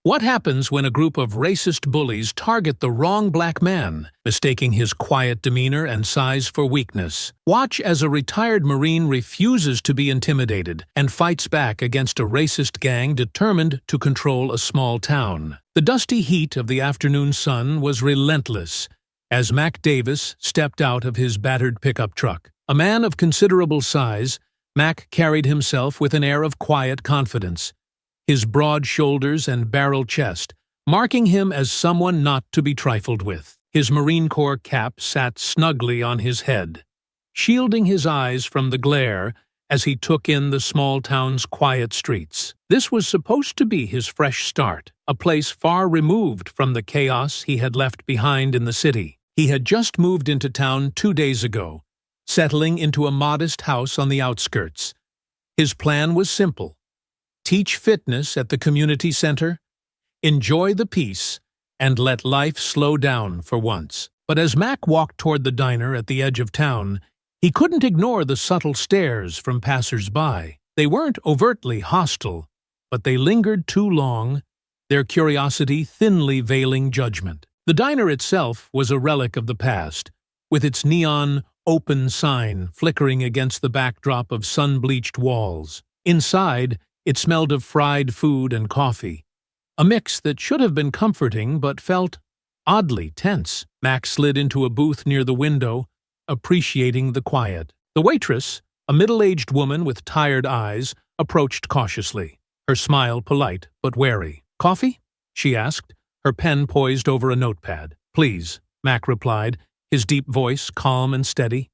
What happens when a group of racist bullies target the wrong black man, mistaking his quiet demeanor and size for weakness? Watch as a retired Marine refuses to be intimidated and fights back against a racist gang determined to control a small town. The dusty heat of the afternoon sun was relentless as Mac Davis stepped out of his battered pickup truck. A man of considerable size, Mac carried himself with an air of quiet confidence, his broad shoulders and barrel chest marking him as someone not to be trifled with. His Marine Corps cap sat snugly on his head, shielding his eyes from the glare as he took in the small town's quiet streets. This was supposed to be his fresh start, a place far removed from the chaos he had left behind in the city. He had just moved into town 2 days ago, settling into a modest house on the outskirts. His plan was simple: teach fitness at the community center, enjoy the peace, and let life slow down for once. But as Mac walked toward the diner at the edge of town, he couldn't ignore the subtle stares from passers-by. They weren't overtly hostile, but they lingered too long, their curiosity thinly veiling judgment. The diner itself was a relic of the past, with its neon open sign flickering against the backdrop of sun-bleached walls. Inside, it smelled of fried food and coffee, a mix that should have been comforting but felt oddly tense. Max slid into a booth near the window, appreciating the quiet. The waitress, a middle-aged woman with tired eyes, approached cautiously, her smile polite but wary. "Coffee?" she asked, her pen poised over a notepad. "Please," Mac replied, his deep voice calm and steady.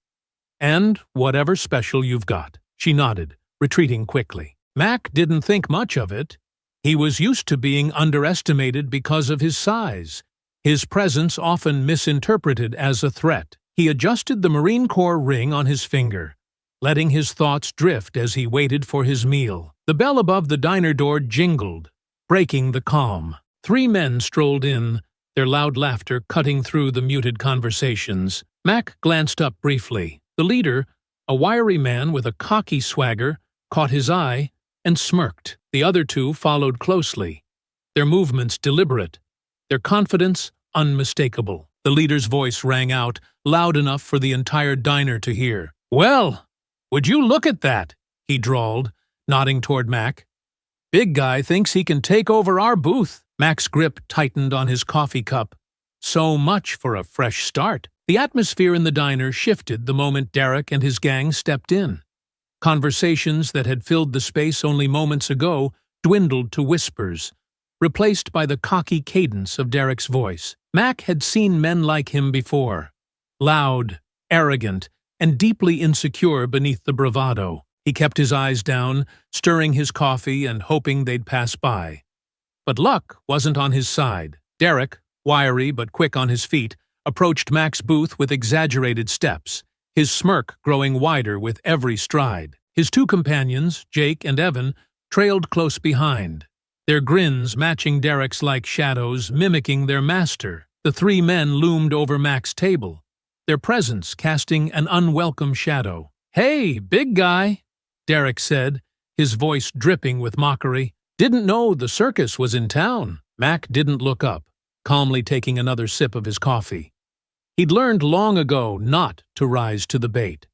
"And whatever special you've got." She nodded, retreating quickly. Mac didn't think much of it. He was used to being underestimated because of his size, his presence often misinterpreted as a threat. He adjusted the Marine Corps ring on his finger, letting his thoughts drift as he waited for his meal. The bell above the diner door jingled, breaking the calm. 3 men strolled in, their loud laughter cutting through the muted conversations. Mac glanced up briefly. The leader, a wiry man with a cocky swagger, caught his eye and smirked. The other 2 followed closely, their movements deliberate, their confidence unmistakable. The leader's voice rang out, loud enough for the entire diner to hear. "Well, would you look at that?" he drawled, nodding toward Mac. "Big guy thinks he can take over our booth." Mac's grip tightened on his coffee cup. So much for a fresh start. The atmosphere in the diner shifted the moment Derek and his gang stepped in. Conversations that had filled the space only moments ago dwindled to whispers, replaced by the cocky cadence of Derek's voice. Mac had seen men like him before, loud, arrogant, and deeply insecure beneath the bravado. He kept his eyes down, stirring his coffee and hoping they'd pass by. But luck wasn't on his side. Derek, wiry but quick on his feet, approached Mac's booth with exaggerated steps, his smirk growing wider with every stride. His 2 companions, Jake and Evan, trailed close behind, their grins matching Derek's like shadows, mimicking their master. The 3 men loomed over Mac's table, their presence casting an unwelcome shadow. "Hey, big guy," Derek said, his voice dripping with mockery. "Didn't know the circus was in town." Mac didn't look up, calmly taking another sip of his coffee. He'd learned long ago not to rise to the bait.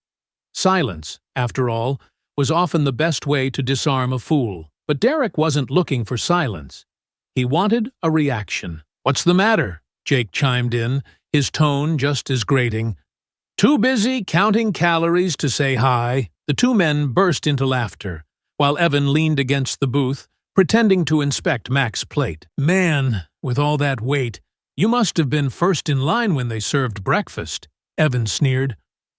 Silence, after all, was often the best way to disarm a fool. But Derek wasn't looking for silence. He wanted a reaction. "What's the matter?" Jake chimed in, his tone just as grating. "Too busy counting calories to say hi." The 2 men burst into laughter, while Evan leaned against the booth, pretending to inspect Mac's plate. "Man, with all that weight, you must have been first in line when they served breakfast," Evan sneered.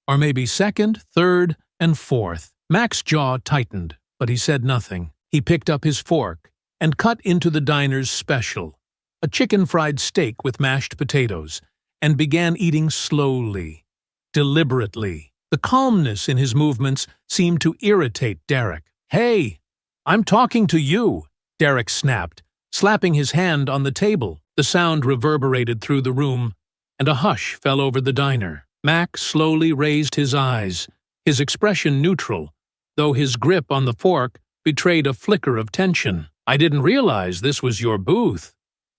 "Or maybe second, third, and fourth." Mac's jaw tightened, but he said nothing. He picked up his fork and cut into the diner's special, a chicken fried steak with mashed potatoes, and began eating slowly, deliberately. The calmness in his movements seemed to irritate Derek. "Hey, I'm talking to you," Derek snapped, slapping his hand on the table. The sound reverberated through the room, and a hush fell over the diner. Mac slowly raised his eyes, his expression neutral, though his grip on the fork betrayed a flicker of tension. I didn't realize this was your booth,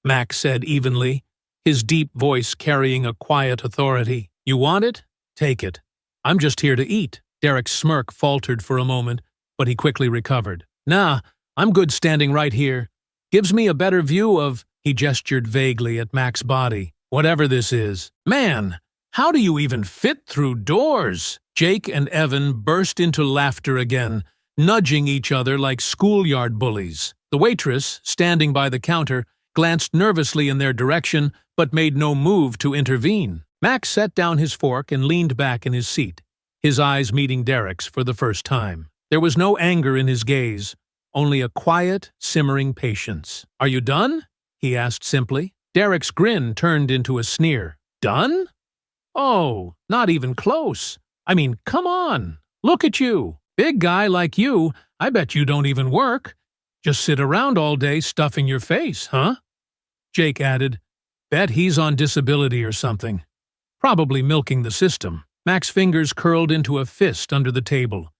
Max said evenly, his deep voice carrying a quiet authority. You want it? Take it. I'm just here to eat. Derek's smirk faltered for a moment, but he quickly recovered. Nah, I'm good standing right here. Gives me a better view of… He gestured vaguely at Mac's body. Whatever this is. Man, how do you even fit through doors? Jake and Evan burst into laughter again, nudging each other like schoolyard bullies. The waitress, standing by the counter, glanced nervously in their direction, but made no move to intervene. Max set down his fork and leaned back in his seat, his eyes meeting Derek's for the first time. There was no anger in his gaze, only a quiet, simmering patience. Are you done? He asked simply. Derek's grin turned into a sneer. Done? Oh, not even close. I mean, come on. Look at you. Big guy like you, I bet you don't even work. Just sit around all day stuffing your face, huh? Jake added, Bet he's on disability or something. Probably milking the system. Mac's fingers curled into a fist under the table,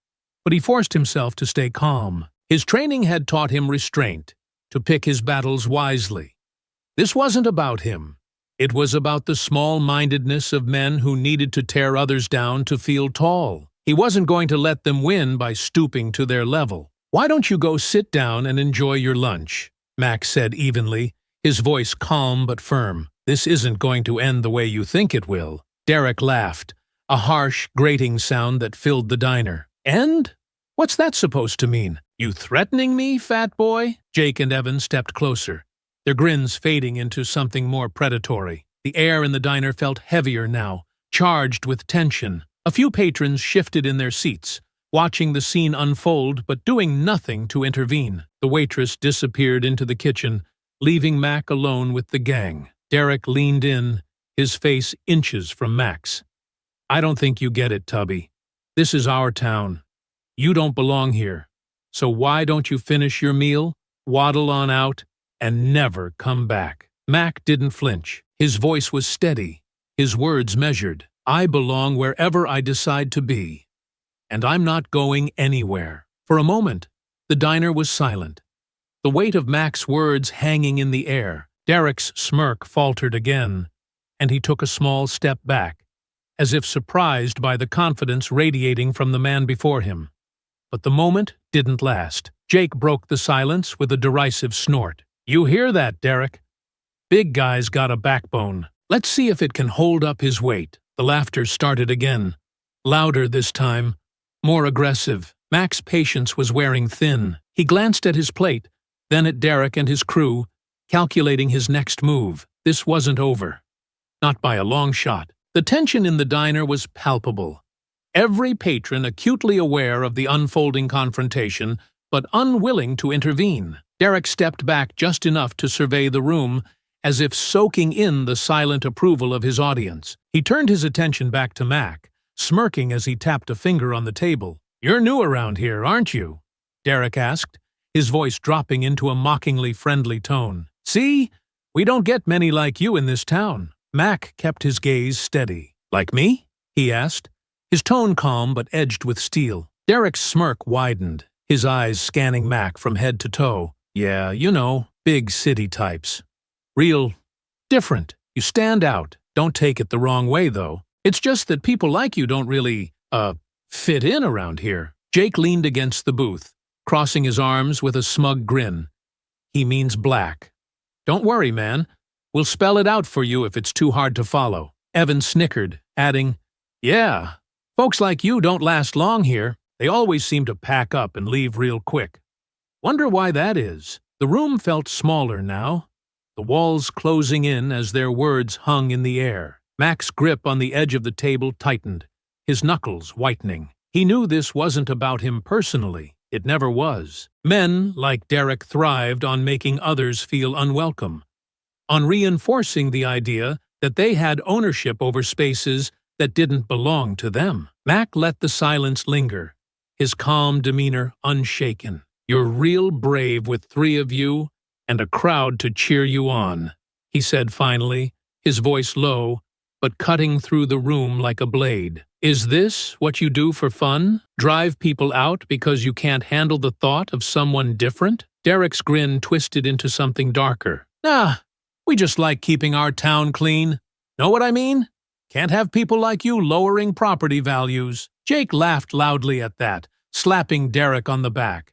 but he forced himself to stay calm. His training had taught him restraint, to pick his battles wisely. This wasn't about him. It was about the small-mindedness of men who needed to tear others down to feel tall. He wasn't going to let them win by stooping to their level. Why don't you go sit down and enjoy your lunch? Max said evenly, his voice calm but firm. This isn't going to end the way you think it will. Derek laughed, a harsh, grating sound that filled the diner. End? What's that supposed to mean? You threatening me, fat boy? Jake and Evan stepped closer, their grins fading into something more predatory. The air in the diner felt heavier now, charged with tension. A few patrons shifted in their seats, watching the scene unfold but doing nothing to intervene. The waitress disappeared into the kitchen, leaving Mac alone with the gang. Derek leaned in, his face inches from Mac's. I don't think you get it, Tubby. This is our town. You don't belong here. So why don't you finish your meal, waddle on out, and never come back? Mac didn't flinch. His voice was steady, his words measured. I belong wherever I decide to be, and I'm not going anywhere. For a moment, the diner was silent, the weight of Mac's words hanging in the air. Derek's smirk faltered again, and he took a small step back, as if surprised by the confidence radiating from the man before him. But the moment didn't last. Jake broke the silence with a derisive snort. You hear that, Derek? Big guy's got a backbone. Let's see if it can hold up his weight. The laughter started again, louder this time, more aggressive. Mac's patience was wearing thin. He glanced at his plate, then at Derek and his crew, calculating his next move. This wasn't over. Not by a long shot. The tension in the diner was palpable. Every patron acutely aware of the unfolding confrontation, but unwilling to intervene. Derek stepped back just enough to survey the room, as if soaking in the silent approval of his audience. He turned his attention back to Mac, smirking as he tapped a finger on the table. You're new around here, aren't you? Derek asked, his voice dropping into a mockingly friendly tone. See? We don't get many like you in this town. Mac kept his gaze steady. Like me? He asked, his tone calm but edged with steel. Derek's smirk widened, his eyes scanning Mac from head to toe. Yeah, you know, big city types. Real different. You stand out. Don't take it the wrong way, though. It's just that people like you don't really, fit in around here. Jake leaned against the booth, crossing his arms with a smug grin. He means black. Don't worry, man. We'll spell it out for you if it's too hard to follow. Evan snickered, adding, Yeah, folks like you don't last long here. They always seem to pack up and leave real quick. Wonder why that is. The room felt smaller now, the walls closing in as their words hung in the air. Mac's grip on the edge of the table tightened, his knuckles whitening. He knew this wasn't about him personally. It never was. Men like Derek thrived on making others feel unwelcome, on reinforcing the idea that they had ownership over spaces that didn't belong to them. Mac let the silence linger, his calm demeanor unshaken. You're real brave with three of you and a crowd to cheer you on, he said finally, his voice low, but cutting through the room like a blade. Is this what you do for fun? Drive people out because you can't handle the thought of someone different? Derek's grin twisted into something darker. Nah, we just like keeping our town clean. Know what I mean? Can't have people like you lowering property values. Jake laughed loudly at that, slapping Derek on the back.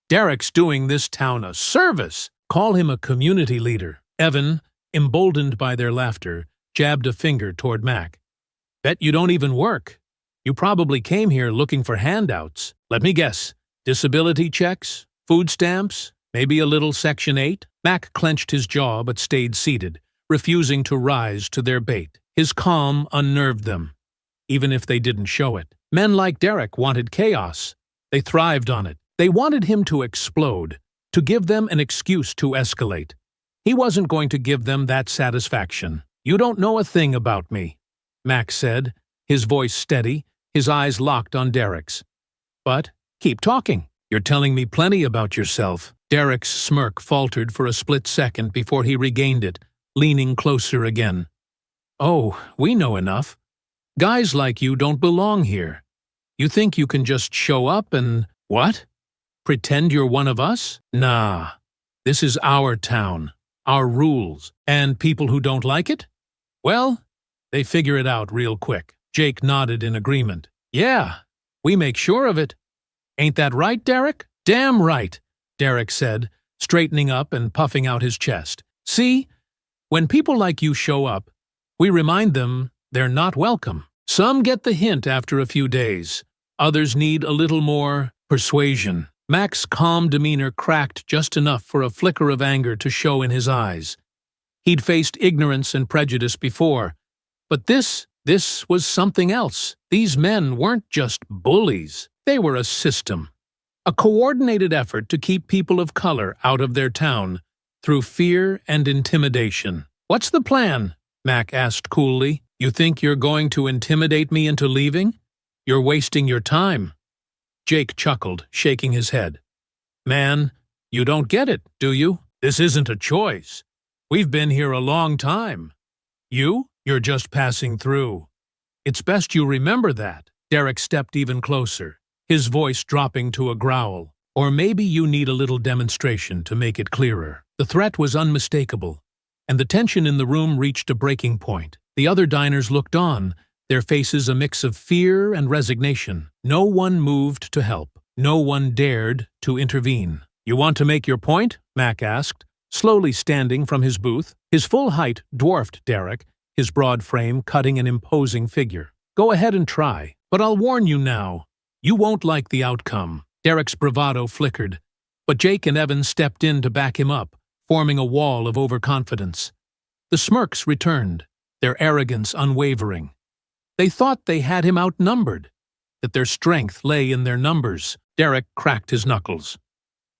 Derek's doing this town a service. Call him a community leader. Evan, emboldened by their laughter, jabbed a finger toward Mac. Bet you don't even work. You probably came here looking for handouts. Let me guess. Disability checks? Food stamps? Maybe a little Section 8? Mac clenched his jaw but stayed seated, refusing to rise to their bait. His calm unnerved them, even if they didn't show it. Men like Derek wanted chaos. They thrived on it. They wanted him to explode, to give them an excuse to escalate. He wasn't going to give them that satisfaction. You don't know a thing about me, Mac said, his voice steady, his eyes locked on Derek's. But keep talking. You're telling me plenty about yourself. Derek's smirk faltered for a split second before he regained it, leaning closer again. Oh, we know enough. Guys like you don't belong here. You think you can just show up and… what? Pretend you're one of us? Nah. This is our town, our rules, and people who don't like it? Well, they figure it out real quick. Jake nodded in agreement. Yeah, we make sure of it. Ain't that right, Derek? Damn right, Derek said, straightening up and puffing out his chest. See, when people like you show up, we remind them they're not welcome. Some get the hint after a few days. Others need a little more persuasion. Mac's calm demeanor cracked just enough for a flicker of anger to show in his eyes. He'd faced ignorance and prejudice before, but this was something else. These men weren't just bullies. They were a system. A coordinated effort to keep people of color out of their town through fear and intimidation. What's the plan? Mac asked coolly. You think you're going to intimidate me into leaving? You're wasting your time. Jake chuckled, shaking his head. Man, you don't get it, do you? This isn't a choice. We've been here a long time. You're just passing through. It's best you remember that. Derek stepped even closer, his voice dropping to a growl. Or maybe you need a little demonstration to make it clearer. The threat was unmistakable, and the tension in the room reached a breaking point. The other diners looked on, their faces a mix of fear and resignation. No one moved to help. No one dared to intervene. You want to make your point? Mac asked, slowly standing from his booth. His full height dwarfed Derek, his broad frame cutting an imposing figure. Go ahead and try, but I'll warn you now. You won't like the outcome. Derek's bravado flickered, but Jake and Evan stepped in to back him up, forming a wall of overconfidence. The smirks returned, their arrogance unwavering. They thought they had him outnumbered, that their strength lay in their numbers. Derek cracked his knuckles.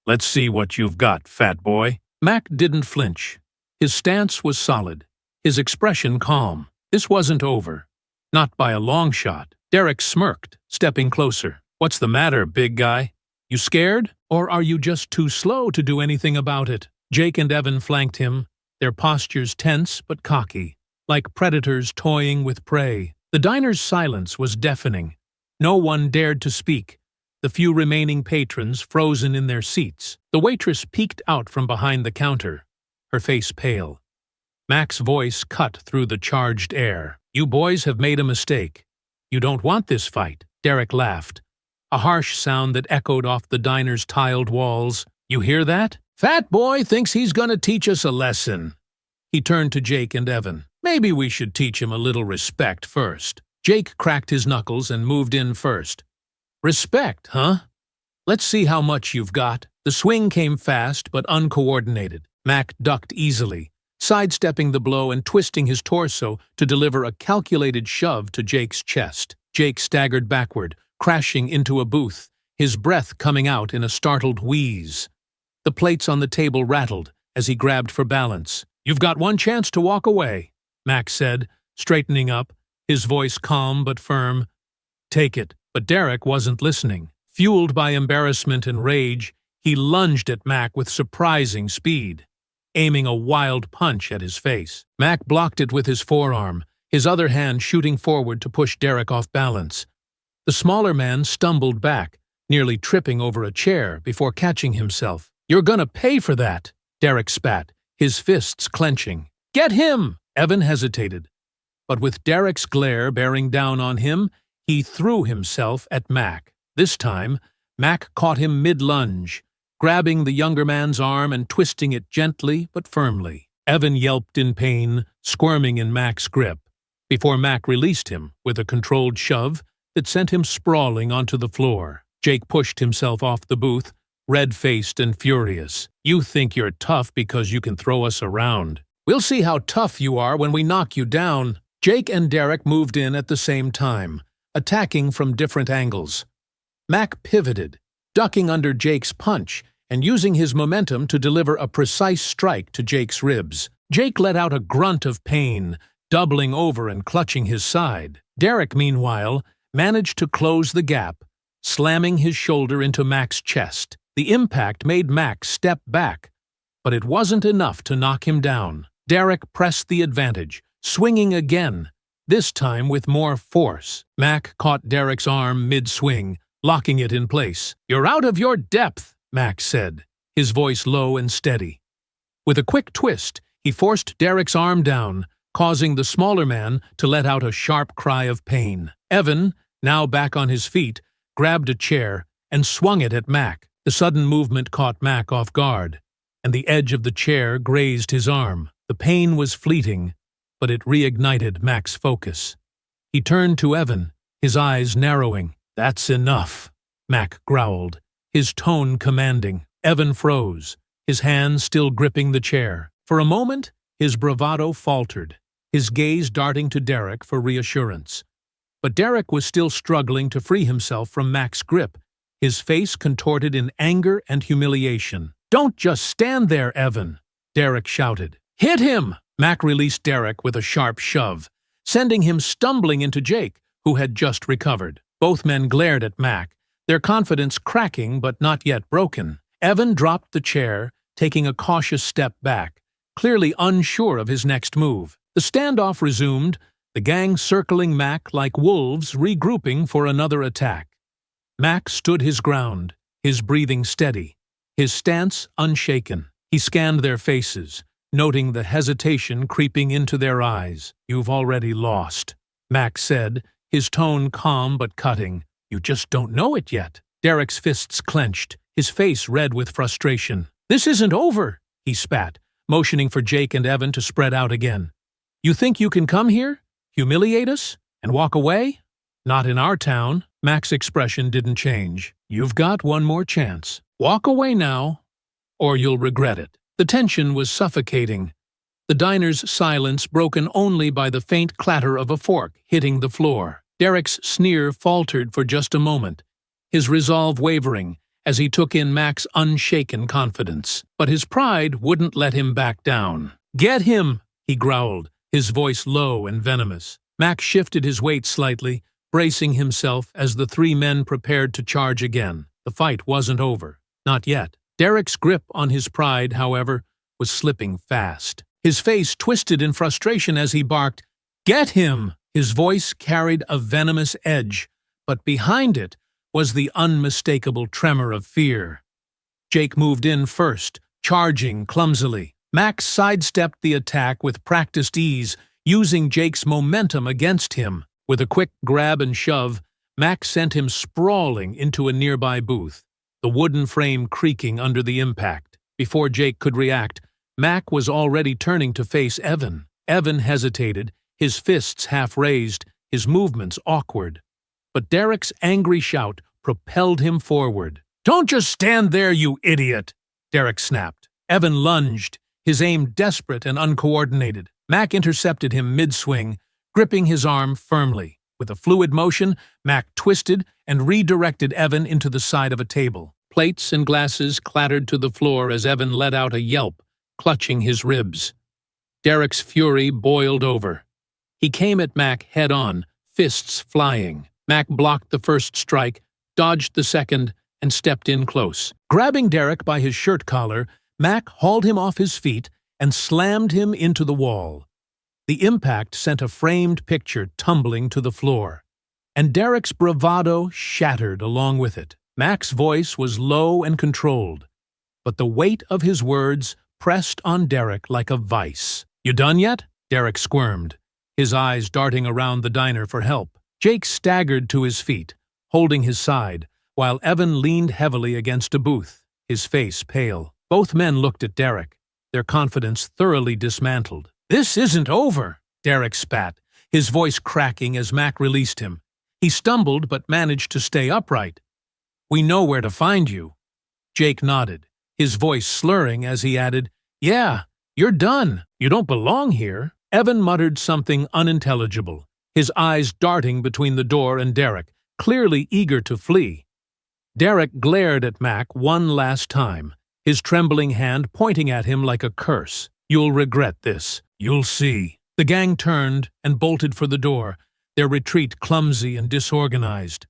Let's see what you've got, fat boy. Mac didn't flinch. His stance was solid, his expression calm. This wasn't over. Not by a long shot. Derek smirked, stepping closer. What's the matter, big guy? You scared? Or are you just too slow to do anything about it? Jake and Evan flanked him, their postures tense but cocky, like predators toying with prey. The diner's silence was deafening. No one dared to speak, the few remaining patrons frozen in their seats. The waitress peeked out from behind the counter, her face pale. Mac's voice cut through the charged air. You boys have made a mistake. You don't want this fight. Derek laughed, a harsh sound that echoed off the diner's tiled walls. You hear that? Fat boy thinks he's gonna teach us a lesson. He turned to Jake and Evan. Maybe we should teach him a little respect first. Jake cracked his knuckles and moved in first. Respect, huh? Let's see how much you've got. The swing came fast but uncoordinated. Mac ducked easily, sidestepping the blow and twisting his torso to deliver a calculated shove to Jake's chest. Jake staggered backward, crashing into a booth, his breath coming out in a startled wheeze. The plates on the table rattled as he grabbed for balance. You've got one chance to walk away, Mac said, straightening up, his voice calm but firm. Take it. But Derek wasn't listening. Fueled by embarrassment and rage, he lunged at Mac with surprising speed, aiming a wild punch at his face. Mac blocked it with his forearm, his other hand shooting forward to push Derek off balance. The smaller man stumbled back, nearly tripping over a chair before catching himself. "You're gonna pay for that," Derek spat, his fists clenching. "Get him!" Evan hesitated. But with Derek's glare bearing down on him, he threw himself at Mac. This time, Mac caught him mid-lunge, grabbing the younger man's arm and twisting it gently but firmly. Evan yelped in pain, squirming in Mac's grip, before Mac released him with a controlled shove that sent him sprawling onto the floor. Jake pushed himself off the booth, red-faced and furious. "You think you're tough because you can throw us around. We'll see how tough you are when we knock you down." Jake and Derek moved in at the same time, attacking from different angles. Mac pivoted, ducking under Jake's punch and using his momentum to deliver a precise strike to Jake's ribs. Jake let out a grunt of pain, doubling over and clutching his side. Derek, meanwhile, managed to close the gap, slamming his shoulder into Mac's chest. The impact made Mac step back, but it wasn't enough to knock him down. Derek pressed the advantage, swinging again, this time with more force. Mac caught Derek's arm mid-swing, locking it in place. "You're out of your depth," Mac said, his voice low and steady. With a quick twist, he forced Derek's arm down, causing the smaller man to let out a sharp cry of pain. Evan, now back on his feet, grabbed a chair and swung it at Mac. The sudden movement caught Mac off guard, and the edge of the chair grazed his arm. The pain was fleeting, but it reignited Mac's focus. He turned to Evan, his eyes narrowing. "That's enough," Mac growled, his tone commanding. Evan froze, his hand still gripping the chair. For a moment, his bravado faltered, his gaze darting to Derek for reassurance. But Derek was still struggling to free himself from Mac's grip, his face contorted in anger and humiliation. "Don't just stand there, Evan," Derek shouted. "Hit him!" Mac released Derek with a sharp shove, sending him stumbling into Jake, who had just recovered. Both men glared at Mac, their confidence cracking but not yet broken. Evan dropped the chair, taking a cautious step back, clearly unsure of his next move. The standoff resumed, the gang circling Mac like wolves regrouping for another attack. Mac stood his ground, his breathing steady, his stance unshaken. He scanned their faces, noting the hesitation creeping into their eyes. "You've already lost," Mac said, his tone calm but cutting. "You just don't know it yet." Derek's fists clenched, his face red with frustration. "This isn't over," he spat, motioning for Jake and Evan to spread out again. "You think you can come here, humiliate us, and walk away? Not in our town." Mac's expression didn't change. "You've got one more chance. Walk away now, or you'll regret it." The tension was suffocating, the diner's silence broken only by the faint clatter of a fork hitting the floor. Derek's sneer faltered for just a moment, his resolve wavering as he took in Mac's unshaken confidence. But his pride wouldn't let him back down. "Get him!" he growled, his voice low and venomous. Mac shifted his weight slightly, bracing himself as the three men prepared to charge again. The fight wasn't over. Not yet. Derek's grip on his pride, however, was slipping fast. His face twisted in frustration as he barked, "Get him!" His voice carried a venomous edge, but behind it was the unmistakable tremor of fear. Jake moved in first, charging clumsily. Max sidestepped the attack with practiced ease, using Jake's momentum against him. With a quick grab and shove, Max sent him sprawling into a nearby booth, the wooden frame creaking under the impact. Before Jake could react, Mac was already turning to face Evan. Evan hesitated, his fists half raised, his movements awkward. But Derek's angry shout propelled him forward. "Don't just stand there, you idiot!" Derek snapped. Evan lunged, his aim desperate and uncoordinated. Mac intercepted him mid-swing, gripping his arm firmly. With a fluid motion, Mac twisted and redirected Evan into the side of a table. Plates and glasses clattered to the floor as Evan let out a yelp, clutching his ribs. Derek's fury boiled over. He came at Mac head-on, fists flying. Mac blocked the first strike, dodged the second, and stepped in close. Grabbing Derek by his shirt collar, Mac hauled him off his feet and slammed him into the wall. The impact sent a framed picture tumbling to the floor, and Derek's bravado shattered along with it. Mac's voice was low and controlled. but the weight of his words pressed on Derek like a vice. "You done yet?" Derek squirmed, his eyes darting around the diner for help. Jake staggered to his feet, holding his side, while Evan leaned heavily against a booth, his face pale. Both men looked at Derek, their confidence thoroughly dismantled. "This isn't over," Derek spat, his voice cracking as Mac released him. He stumbled but managed to stay upright. "We know where to find you." Jake nodded, his voice slurring as he added, "Yeah, you're done. You don't belong here." Evan muttered something unintelligible, his eyes darting between the door and Derek, clearly eager to flee. Derek glared at Mac one last time, his trembling hand pointing at him like a curse. "You'll regret this. You'll see." The gang turned and bolted for the door, their retreat clumsy and disorganized.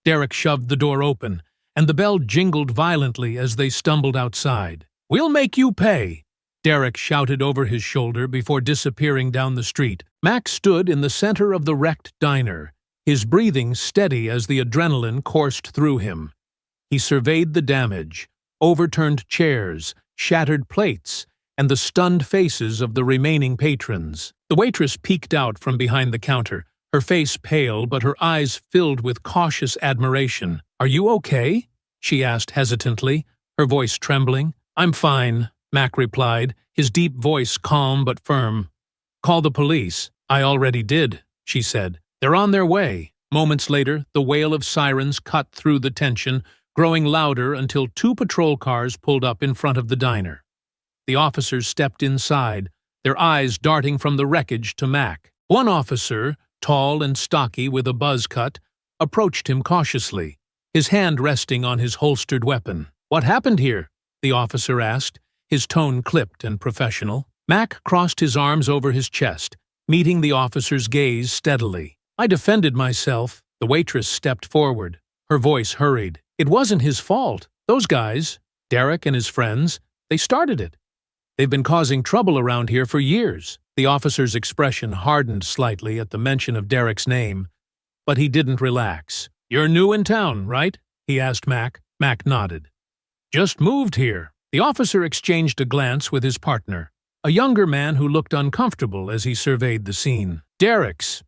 Derek shoved the door open, and the bell jingled violently as they stumbled outside. "We'll make you pay," Derek shouted over his shoulder before disappearing down the street. Mac stood in the center of the wrecked diner, his breathing steady as the adrenaline coursed through him. He surveyed the damage, overturned chairs, shattered plates, and the stunned faces of the remaining patrons. The waitress peeked out from behind the counter, her face pale but her eyes filled with cautious admiration. "Are you okay?" she asked hesitantly, her voice trembling. "I'm fine," Mac replied, his deep voice calm but firm. "Call the police." "I already did," she said. "They're on their way." Moments later, the wail of sirens cut through the tension, growing louder until 2 patrol cars pulled up in front of the diner. The officers stepped inside, their eyes darting from the wreckage to Mac. One officer, tall and stocky with a buzz cut, approached him cautiously, his hand resting on his holstered weapon. "What happened here?" the officer asked, his tone clipped and professional. Mac crossed his arms over his chest, meeting the officer's gaze steadily. "I defended myself." The waitress stepped forward, her voice hurried. "It wasn't his fault. Those guys, Derek and his friends, they started it. They've been causing trouble around here for years." The officer's expression hardened slightly at the mention of Derek's name, but he didn't relax. "You're new in town, right?" he asked Mac. Mac nodded. "Just moved here." The officer exchanged a glance with his partner, a younger man who looked uncomfortable as he surveyed the scene. "Derek's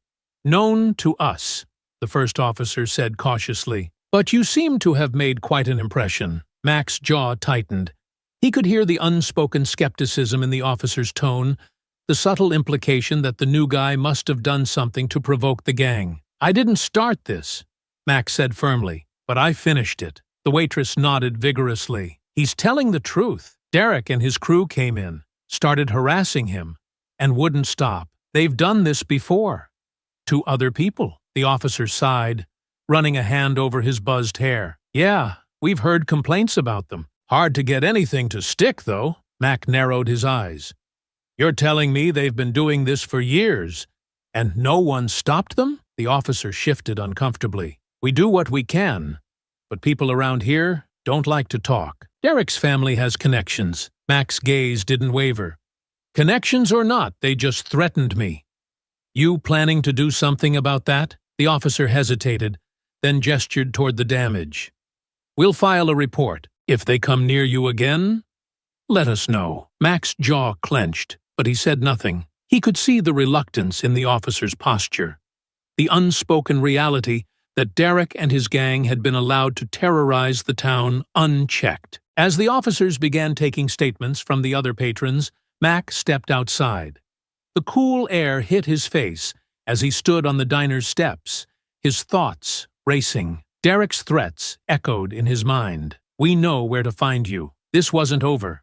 known to us," the first officer said cautiously. "But you seem to have made quite an impression." Mac's jaw tightened. He could hear the unspoken skepticism in the officer's tone, the subtle implication that the new guy must have done something to provoke the gang. "I didn't start this," Mac said firmly, "but I finished it." The waitress nodded vigorously. "He's telling the truth. Derek and his crew came in, started harassing him, and wouldn't stop. They've done this before. To other people." The officer sighed, running a hand over his buzzed hair. "Yeah, we've heard complaints about them. Hard to get anything to stick, though." Mac narrowed his eyes. "You're telling me they've been doing this for years, and no one stopped them?" The officer shifted uncomfortably. "We do what we can, but people around here don't like to talk. Derek's family has connections." Mac's gaze didn't waver. "Connections or not, they just threatened me." "You planning to do something about that?" The officer hesitated, then gestured toward the damage. "We'll file a report. If they come near you again, let us know." Mac's jaw clenched, but he said nothing. He could see the reluctance in the officer's posture, the unspoken reality that Derek and his gang had been allowed to terrorize the town unchecked. As the officers began taking statements from the other patrons, Mac stepped outside. The cool air hit his face as he stood on the diner's steps, his thoughts racing. Derek's threats echoed in his mind. "We know where to find you." This wasn't over.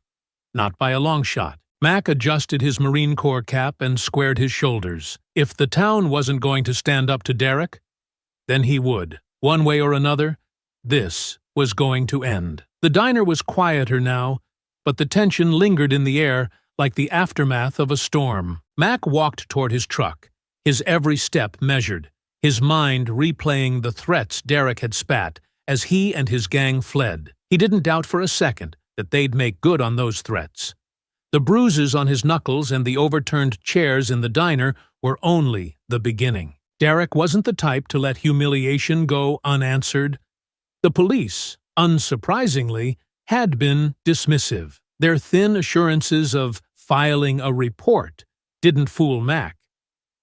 Not by a long shot. Mac adjusted his Marine Corps cap and squared his shoulders. If the town wasn't going to stand up to Derek, then he would. One way or another, this was going to end. The diner was quieter now, but the tension lingered in the air like the aftermath of a storm. Mac walked toward his truck, his every step measured, his mind replaying the threats Derek had spat as he and his gang fled. He didn't doubt for a second that they'd make good on those threats. The bruises on his knuckles and the overturned chairs in the diner were only the beginning. Derek wasn't the type to let humiliation go unanswered. The police, unsurprisingly, had been dismissive. Their thin assurances of filing a report didn't fool Mac.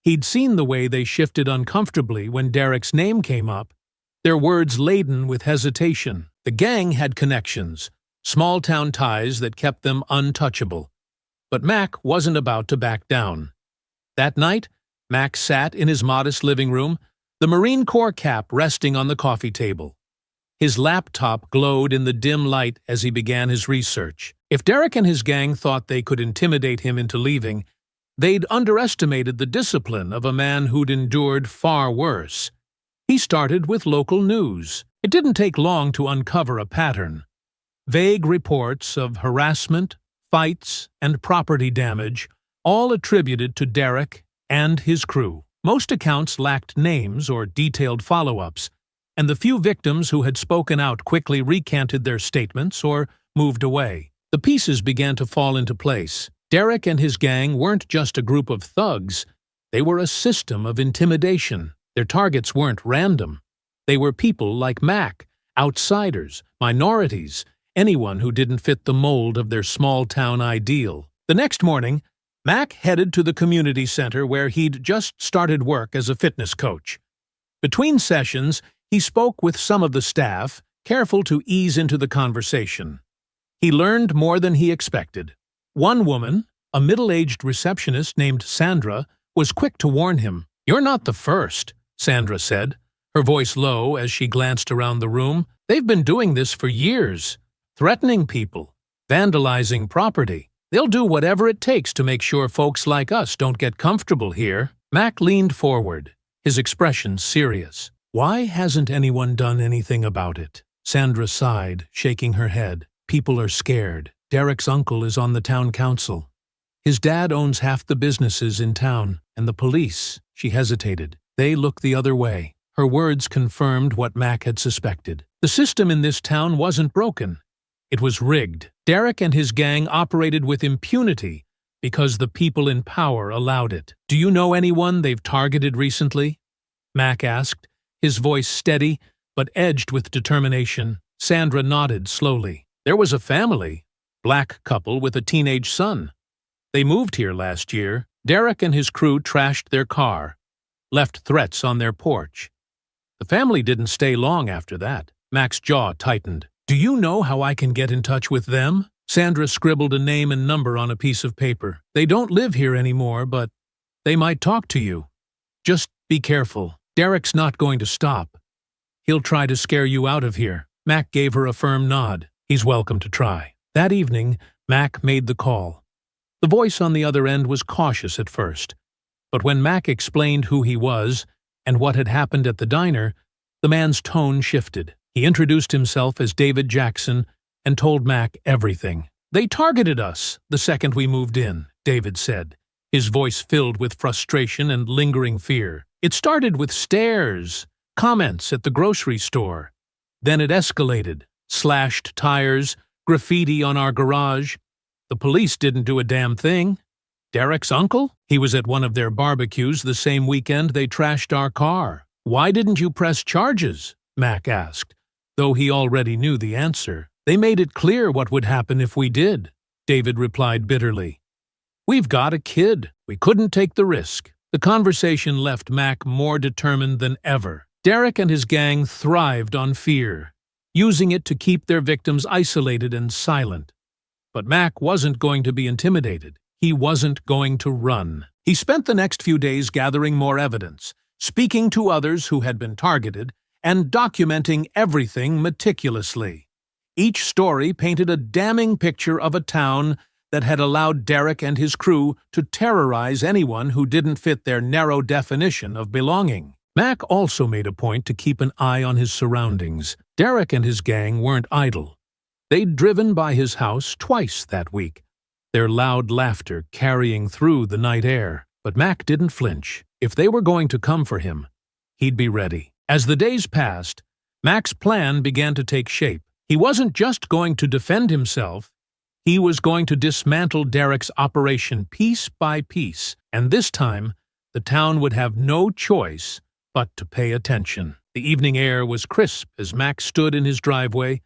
He'd seen the way they shifted uncomfortably when Derek's name came up, their words laden with hesitation. The gang had connections, small-town ties that kept them untouchable. But Mac wasn't about to back down. That night, Mac sat in his modest living room, the Marine Corps cap resting on the coffee table. His laptop glowed in the dim light as he began his research. If Derek and his gang thought they could intimidate him into leaving, they'd underestimated the discipline of a man who'd endured far worse. He started with local news. It didn't take long to uncover a pattern. Vague reports of harassment, fights, and property damage, all attributed to Derek and his crew. Most accounts lacked names or detailed follow-ups, and the few victims who had spoken out quickly recanted their statements or moved away. The pieces began to fall into place. Derek and his gang weren't just a group of thugs. They were a system of intimidation. Their targets weren't random. They were people like Mac, outsiders, minorities, anyone who didn't fit the mold of their small-town ideal. The next morning, Mac headed to the community center where he'd just started work as a fitness coach. Between sessions, he spoke with some of the staff, careful to ease into the conversation. He learned more than he expected. One woman, a middle-aged receptionist named Sandra, was quick to warn him. "You're not the first," Sandra said, her voice low as she glanced around the room. "They've been doing this for years, threatening people, vandalizing property. They'll do whatever it takes to make sure folks like us don't get comfortable here." Mac leaned forward, his expression serious. "Why hasn't anyone done anything about it?" Sandra sighed, shaking her head. "People are scared. Derek's uncle is on the town council. His dad owns half the businesses in town, and the police," she hesitated, "they look the other way." Her words confirmed what Mac had suspected. The system in this town wasn't broken. It was rigged. Derek and his gang operated with impunity because the people in power allowed it. "Do you know anyone they've targeted recently?" Mac asked, his voice steady but edged with determination. Sandra nodded slowly. "There was a family, black couple with a teenage son. They moved here last year. Derek and his crew trashed their car, left threats on their porch. The family didn't stay long after that." Mac's jaw tightened. "Do you know how I can get in touch with them?" Sandra scribbled a name and number on a piece of paper. "They don't live here anymore, but they might talk to you. Just be careful. Derek's not going to stop. He'll try to scare you out of here." Mac gave her a firm nod. "He's welcome to try." That evening, Mac made the call. The voice on the other end was cautious at first, but when Mac explained who he was and what had happened at the diner, the man's tone shifted. He introduced himself as David Jackson and told Mac everything. "They targeted us the second we moved in," David said, his voice filled with frustration and lingering fear. "It started with stares, comments at the grocery store. Then it escalated. Slashed tires, graffiti on our garage. The police didn't do a damn thing. Derek's uncle? He was at one of their barbecues the same weekend they trashed our car. Why didn't you press charges?" Mac asked, though he already knew the answer. "They made it clear what would happen if we did," David replied bitterly. "We've got a kid. We couldn't take the risk." The conversation left Mac more determined than ever. Derek and his gang thrived on fear, using it to keep their victims isolated and silent. But Mac wasn't going to be intimidated. He wasn't going to run. He spent the next few days gathering more evidence, speaking to others who had been targeted, and documenting everything meticulously. Each story painted a damning picture of a town that had allowed Derek and his crew to terrorize anyone who didn't fit their narrow definition of belonging. Mac also made a point to keep an eye on his surroundings. Derek and his gang weren't idle. They'd driven by his house twice that week, their loud laughter carrying through the night air. But Mac didn't flinch. If they were going to come for him, he'd be ready. As the days passed, Mac's plan began to take shape. He wasn't just going to defend himself. He was going to dismantle Derek's operation piece by piece, and this time, the town would have no choice but to pay attention. The evening air was crisp as Mac stood in his driveway,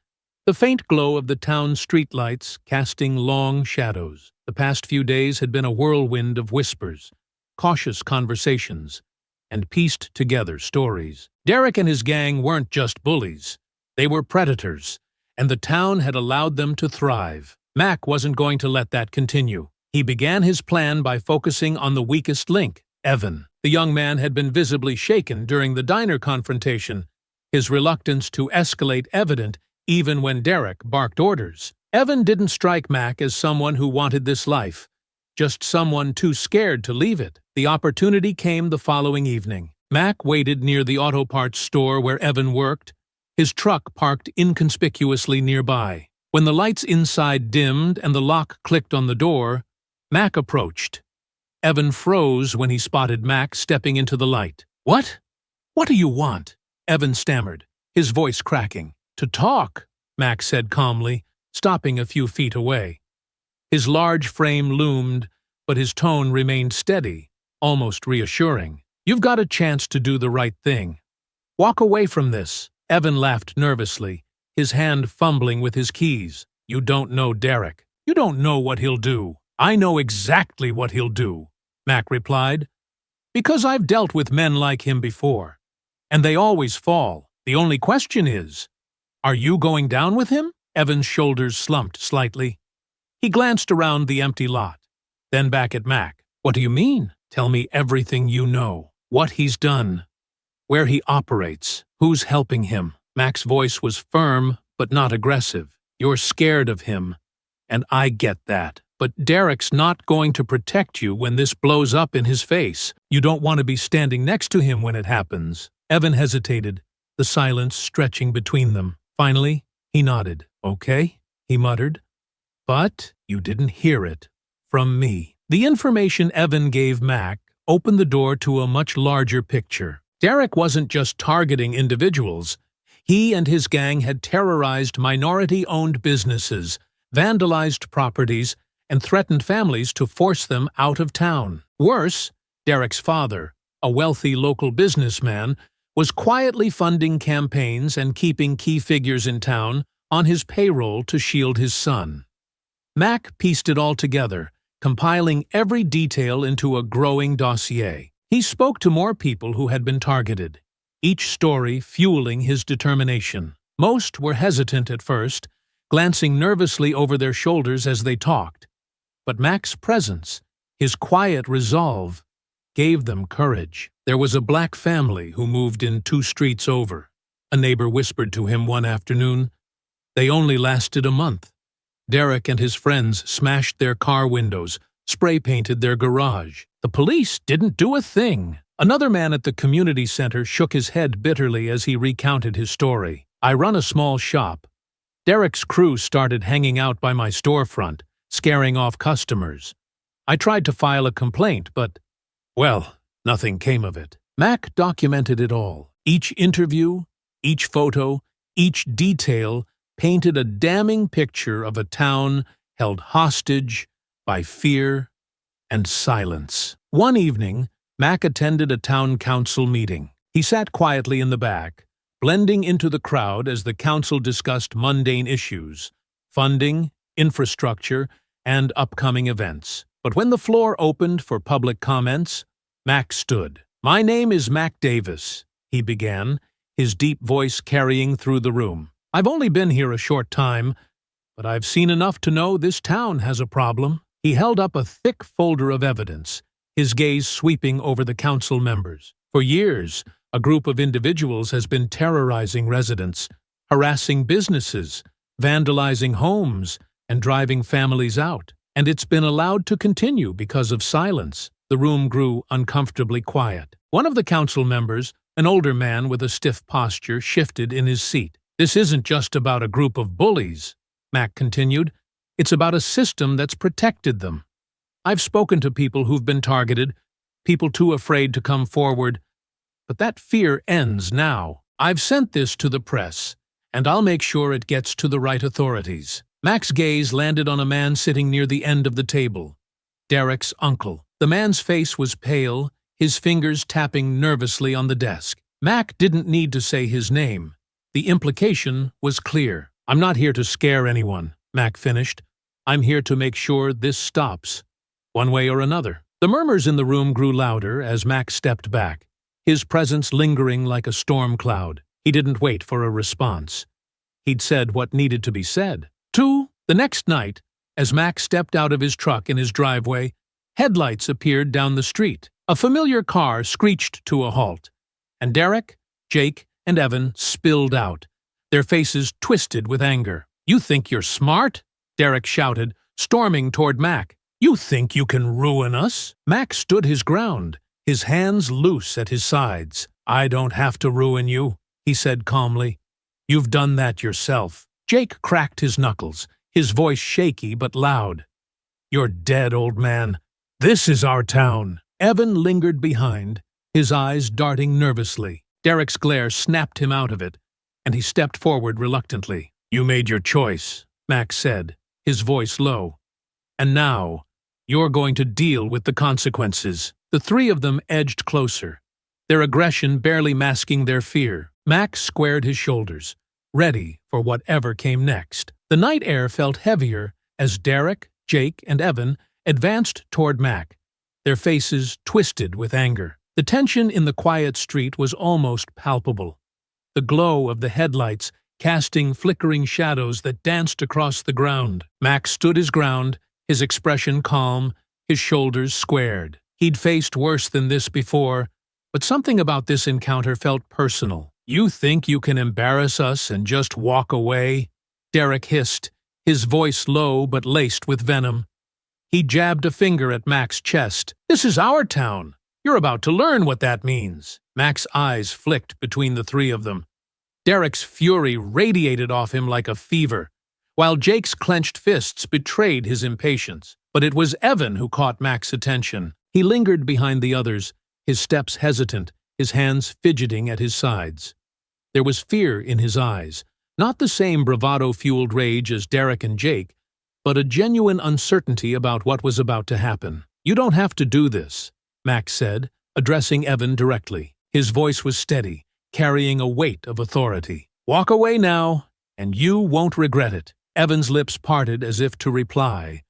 The faint glow of the town's streetlights casting long shadows. The past few days had been a whirlwind of whispers, cautious conversations, and pieced together stories. Derek and his gang weren't just bullies. They were predators, and the town had allowed them to thrive. Mac wasn't going to let that continue. He began his plan by focusing on the weakest link, Evan. The young man had been visibly shaken during the diner confrontation, his reluctance to escalate evident even when Derek barked orders. Evan didn't strike Mac as someone who wanted this life, just someone too scared to leave it. The opportunity came the following evening. Mac waited near the auto parts store where Evan worked, his truck parked inconspicuously nearby. When the lights inside dimmed and the lock clicked on the door, Mac approached. Evan froze when he spotted Mac stepping into the light. "What? What do you want?" Evan stammered, his voice cracking. "To talk," Mac said calmly, stopping a few feet away. His large frame loomed, but his tone remained steady, almost reassuring. "You've got a chance to do the right thing. Walk away from this." Evan laughed nervously, his hand fumbling with his keys. "You don't know Derek. You don't know what he'll do." "I know exactly what he'll do," Mac replied, "because I've dealt with men like him before, and they always fall. The only question is, are you going down with him?" Evan's shoulders slumped slightly. He glanced around the empty lot, then back at Mac. "What do you mean? Tell me everything you know. What he's done, where he operates, who's helping him." Mac's voice was firm, but not aggressive. "You're scared of him, and I get that. But Derek's not going to protect you when this blows up in his face. You don't want to be standing next to him when it happens." Evan hesitated, the silence stretching between them. Finally, he nodded. "Okay," he muttered. "But you didn't hear it from me." The information Evan gave Mac opened the door to a much larger picture. Derek wasn't just targeting individuals. He and his gang had terrorized minority-owned businesses, vandalized properties, and threatened families to force them out of town. Worse, Derek's father, a wealthy local businessman, was quietly funding campaigns and keeping key figures in town on his payroll to shield his son. Mac pieced it all together, compiling every detail into a growing dossier. He spoke to more people who had been targeted, each story fueling his determination. Most were hesitant at first, glancing nervously over their shoulders as they talked. But Mac's presence, his quiet resolve, gave them courage. There was a black family who moved in 2 streets over. A neighbor whispered to him one afternoon. They only lasted a month. Derek and his friends smashed their car windows, spray-painted their garage. The police didn't do a thing. Another man at the community center shook his head bitterly as he recounted his story. "I run a small shop. Derek's crew started hanging out by my storefront, scaring off customers. I tried to file a complaint, but, well, nothing came of it." Mac documented it all. Each interview, each photo, each detail painted a damning picture of a town held hostage by fear and silence. One evening, Mac attended a town council meeting. He sat quietly in the back, blending into the crowd as the council discussed mundane issues, funding, infrastructure, and upcoming events. But when the floor opened for public comments, Mac stood. "My name is Mac Davis," he began, his deep voice carrying through the room. "I've only been here a short time, but I've seen enough to know this town has a problem." He held up a thick folder of evidence, his gaze sweeping over the council members. "For years, a group of individuals has been terrorizing residents, harassing businesses, vandalizing homes, and driving families out. And it's been allowed to continue because of silence." The room grew uncomfortably quiet. One of the council members, an older man with a stiff posture, shifted in his seat. "This isn't just about a group of bullies," Mac continued. "It's about a system that's protected them. I've spoken to people who've been targeted, people too afraid to come forward. But that fear ends now. I've sent this to the press, and I'll make sure it gets to the right authorities." Mac's gaze landed on a man sitting near the end of the table, Derek's uncle. The man's face was pale, his fingers tapping nervously on the desk. Mac didn't need to say his name. The implication was clear. I'm not here to scare anyone, Mac finished. I'm here to make sure this stops, one way or another. The murmurs in the room grew louder as Mac stepped back, his presence lingering like a storm cloud. He didn't wait for a response. He'd said what needed to be said. The next night, as Mac stepped out of his truck in his driveway, headlights appeared down the street. A familiar car screeched to a halt, and Derek, Jake, and Evan spilled out, their faces twisted with anger. "You think you're smart?" Derek shouted, storming toward Mac. "You think you can ruin us?" Mac stood his ground, his hands loose at his sides. "I don't have to ruin you," he said calmly. "You've done that yourself." Jake cracked his knuckles, his voice shaky but loud. "You're dead, old man. This is our town." Evan lingered behind, his eyes darting nervously. Derek's glare snapped him out of it, and he stepped forward reluctantly. "You made your choice," Max said, his voice low. "And now, you're going to deal with the consequences." The three of them edged closer, their aggression barely masking their fear. Max squared his shoulders, ready for whatever came next. The night air felt heavier as Derek, Jake, and Evan advanced toward Mac, their faces twisted with anger. The tension in the quiet street was almost palpable, the glow of the headlights casting flickering shadows that danced across the ground. Mac stood his ground, his expression calm, his shoulders squared. He'd faced worse than this before, but something about this encounter felt personal. "You think you can embarrass us and just walk away?" Derek hissed, his voice low but laced with venom. He jabbed a finger at Mac's chest. "This is our town. You're about to learn what that means." Mac's eyes flicked between the three of them. Derek's fury radiated off him like a fever, while Jake's clenched fists betrayed his impatience. But it was Evan who caught Mac's attention. He lingered behind the others, his steps hesitant, his hands fidgeting at his sides. There was fear in his eyes, not the same bravado-fueled rage as Derek and Jake, but a genuine uncertainty about what was about to happen. "You don't have to do this," Max said, addressing Evan directly. His voice was steady, carrying a weight of authority. "Walk away now, and you won't regret it." Evan's lips parted as if to reply,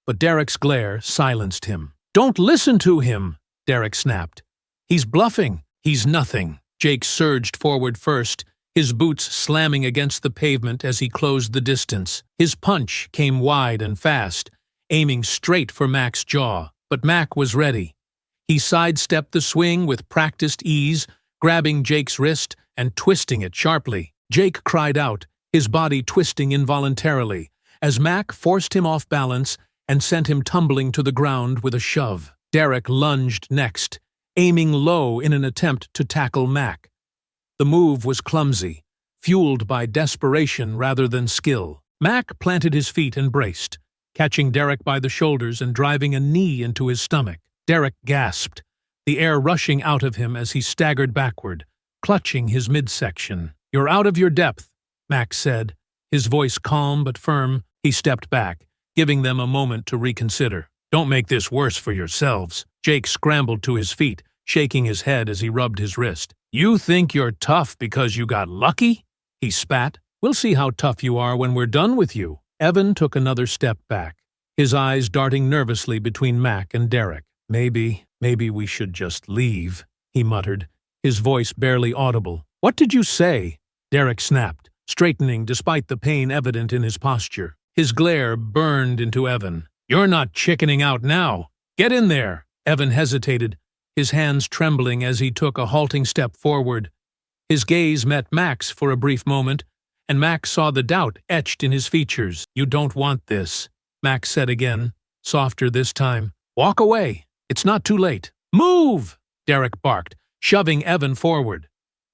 but Derek's glare silenced him. "Don't listen to him," Derek snapped. "He's bluffing. He's nothing." Jake surged forward first, his boots slamming against the pavement as he closed the distance. His punch came wide and fast, aiming straight for Mac's jaw, but Mac was ready. He sidestepped the swing with practiced ease, grabbing Jake's wrist and twisting it sharply. Jake cried out, his body twisting involuntarily, as Mac forced him off balance and sent him tumbling to the ground with a shove. Derek lunged next, aiming low in an attempt to tackle Mac. The move was clumsy, fueled by desperation rather than skill. Mac planted his feet and braced, catching Derek by the shoulders and driving a knee into his stomach. Derek gasped, the air rushing out of him as he staggered backward, clutching his midsection. "You're out of your depth," Mac said, his voice calm but firm. He stepped back, giving them a moment to reconsider. "Don't make this worse for yourselves." Jake scrambled to his feet, shaking his head as he rubbed his wrist. "You think you're tough because you got lucky?" he spat. "We'll see how tough you are when we're done with you." Evan took another step back, his eyes darting nervously between Mac and Derek. Maybe we should just leave," he muttered, his voice barely audible. "What did you say?" Derek snapped, straightening despite the pain evident in his posture. His glare burned into Evan. "You're not chickening out now. Get in there." Evan hesitated, his hands trembling as he took a halting step forward. His gaze met Mac's for a brief moment, and Mac saw the doubt etched in his features. "You don't want this," Mac said again, softer this time. "Walk away. It's not too late." "Move!" Derek barked, shoving Evan forward.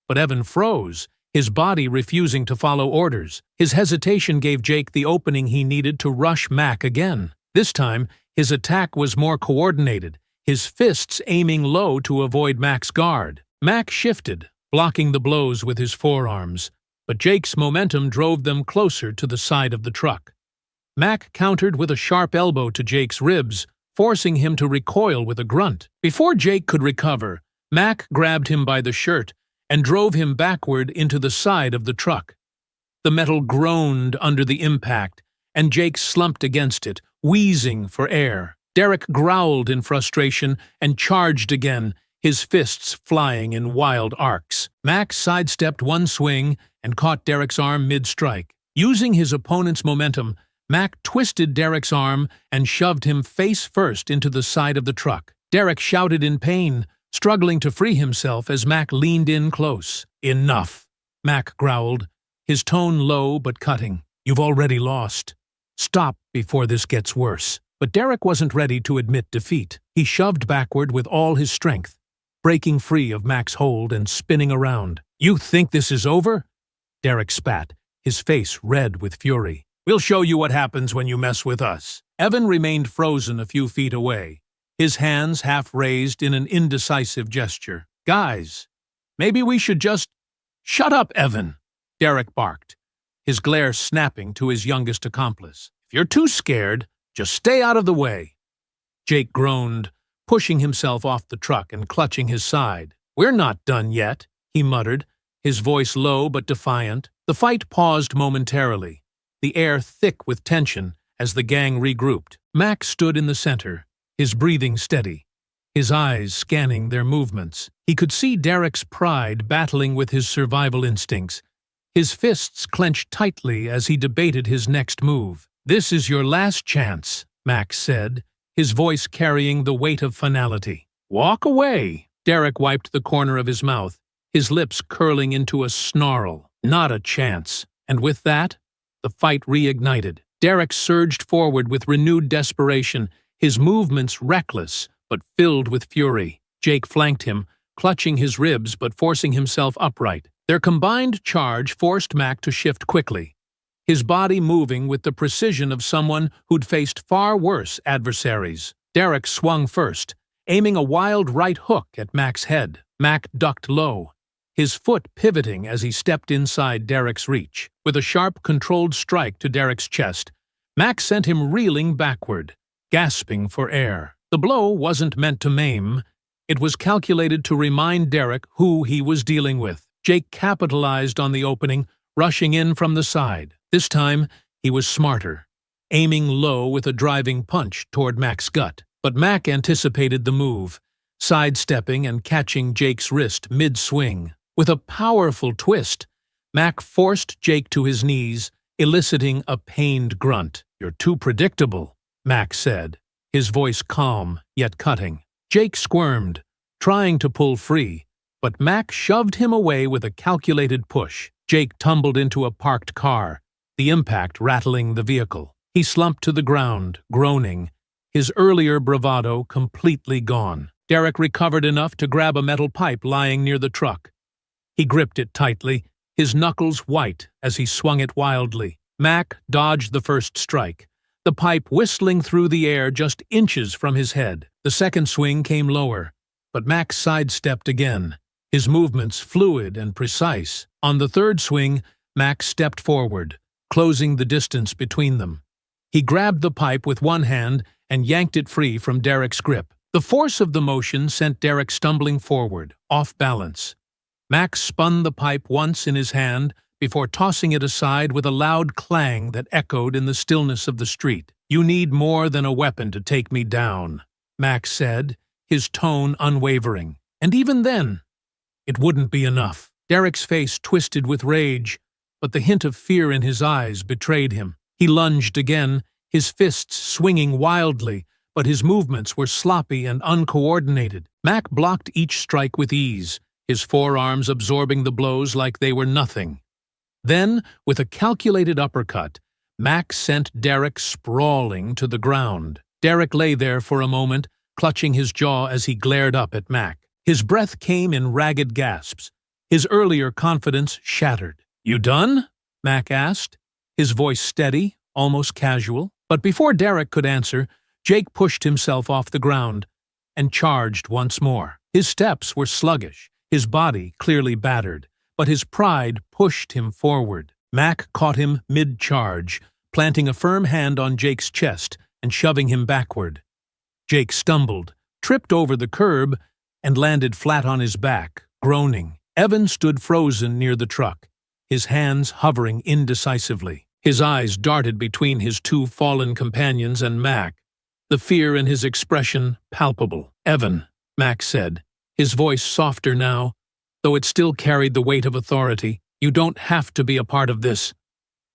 But Evan froze, his body refusing to follow orders. His hesitation gave Jake the opening he needed to rush Mac again. This time, his attack was more coordinated, his fists aiming low to avoid Mac's guard. Mac shifted, blocking the blows with his forearms, but Jake's momentum drove them closer to the side of the truck. Mac countered with a sharp elbow to Jake's ribs, forcing him to recoil with a grunt. Before Jake could recover, Mac grabbed him by the shirt and drove him backward into the side of the truck. The metal groaned under the impact, and Jake slumped against it, wheezing for air. Derek growled in frustration and charged again, his fists flying in wild arcs. Max sidestepped one swing and caught Derek's arm mid-strike. Using his opponent's momentum, Mac twisted Derek's arm and shoved him face first into the side of the truck. Derek shouted in pain, struggling to free himself as Mac leaned in close. "Enough," Mac growled, his tone low but cutting. "You've already lost. Stop before this gets worse." But Derek wasn't ready to admit defeat. He shoved backward with all his strength, breaking free of Mac's hold and spinning around. "You think this is over?" Derek spat, his face red with fury. "We'll show you what happens when you mess with us." Evan remained frozen a few feet away, his hands half raised in an indecisive gesture. "Guys, maybe we should just—" "Shut up, Evan!" Derek barked, his glare snapping to his youngest accomplice. "If you're too scared, just stay out of the way." Jake groaned, pushing himself off the truck and clutching his side. "We're not done yet," he muttered, his voice low but defiant. The fight paused momentarily, the air thick with tension as the gang regrouped. Max stood in the center, his breathing steady, his eyes scanning their movements. He could see Derek's pride battling with his survival instincts, his fists clenched tightly as he debated his next move. "This is your last chance," Max said, his voice carrying the weight of finality. "Walk away." Derek wiped the corner of his mouth, his lips curling into a snarl. "Not a chance." And with that, the fight reignited. Derek surged forward with renewed desperation, his movements reckless but filled with fury. Jake flanked him, clutching his ribs but forcing himself upright. Their combined charge forced Mac to shift quickly, his body moving with the precision of someone who'd faced far worse adversaries. Derek swung first, aiming a wild right hook at Mac's head. Mac ducked low, his foot pivoting as he stepped inside Derek's reach. With a sharp, controlled strike to Derek's chest, Mac sent him reeling backward, gasping for air. The blow wasn't meant to maim. It was calculated to remind Derek who he was dealing with. Jake capitalized on the opening, rushing in from the side. This time, he was smarter, aiming low with a driving punch toward Mac's gut. But Mac anticipated the move, sidestepping and catching Jake's wrist mid-swing. With a powerful twist, Mac forced Jake to his knees, eliciting a pained grunt. "You're too predictable," Mac said, his voice calm yet cutting. Jake squirmed, trying to pull free, but Mac shoved him away with a calculated push. Jake tumbled into a parked car, the impact rattling the vehicle. He slumped to the ground, groaning, his earlier bravado completely gone. Derek recovered enough to grab a metal pipe lying near the truck. He gripped it tightly, his knuckles white as he swung it wildly. Mac dodged the first strike, the pipe whistling through the air just inches from his head. The second swing came lower, but Mac sidestepped again, his movements fluid and precise. On the third swing, Mac stepped forward, closing the distance between them. He grabbed the pipe with one hand and yanked it free from Derek's grip. The force of the motion sent Derek stumbling forward, off balance. Mac spun the pipe once in his hand before tossing it aside with a loud clang that echoed in the stillness of the street. "You need more than a weapon to take me down," Mac said, his tone unwavering. And even then, it wouldn't be enough. Derek's face twisted with rage, but the hint of fear in his eyes betrayed him. He lunged again, his fists swinging wildly, but his movements were sloppy and uncoordinated. Mac blocked each strike with ease, his forearms absorbing the blows like they were nothing. Then, with a calculated uppercut, Mac sent Derek sprawling to the ground. Derek lay there for a moment, clutching his jaw as he glared up at Mac. His breath came in ragged gasps, his earlier confidence shattered. "You done?" Mac asked, his voice steady, almost casual. But before Derek could answer, Jake pushed himself off the ground and charged once more. His steps were sluggish, his body clearly battered, but his pride pushed him forward. Mac caught him mid-charge, planting a firm hand on Jake's chest and shoving him backward. Jake stumbled, tripped over the curb, and landed flat on his back, groaning. Evan stood frozen near the truck, his hands hovering indecisively. His eyes darted between his two fallen companions and Mac, the fear in his expression palpable. "Evan," Mac said, his voice softer now, though it still carried the weight of authority, "you don't have to be a part of this.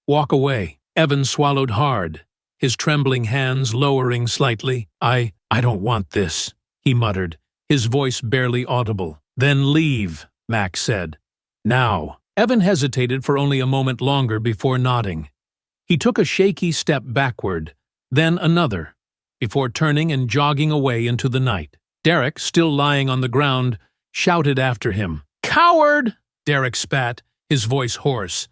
Walk away." Evan swallowed hard, his trembling hands lowering slightly. I don't want this," he muttered, his voice barely audible. "Then leave," Mac said. "Now." Evan hesitated for only a moment longer before nodding. He took a shaky step backward, then another, before turning and jogging away into the night. Derek, still lying on the ground, shouted after him. "Coward!" Derek spat, his voice hoarse.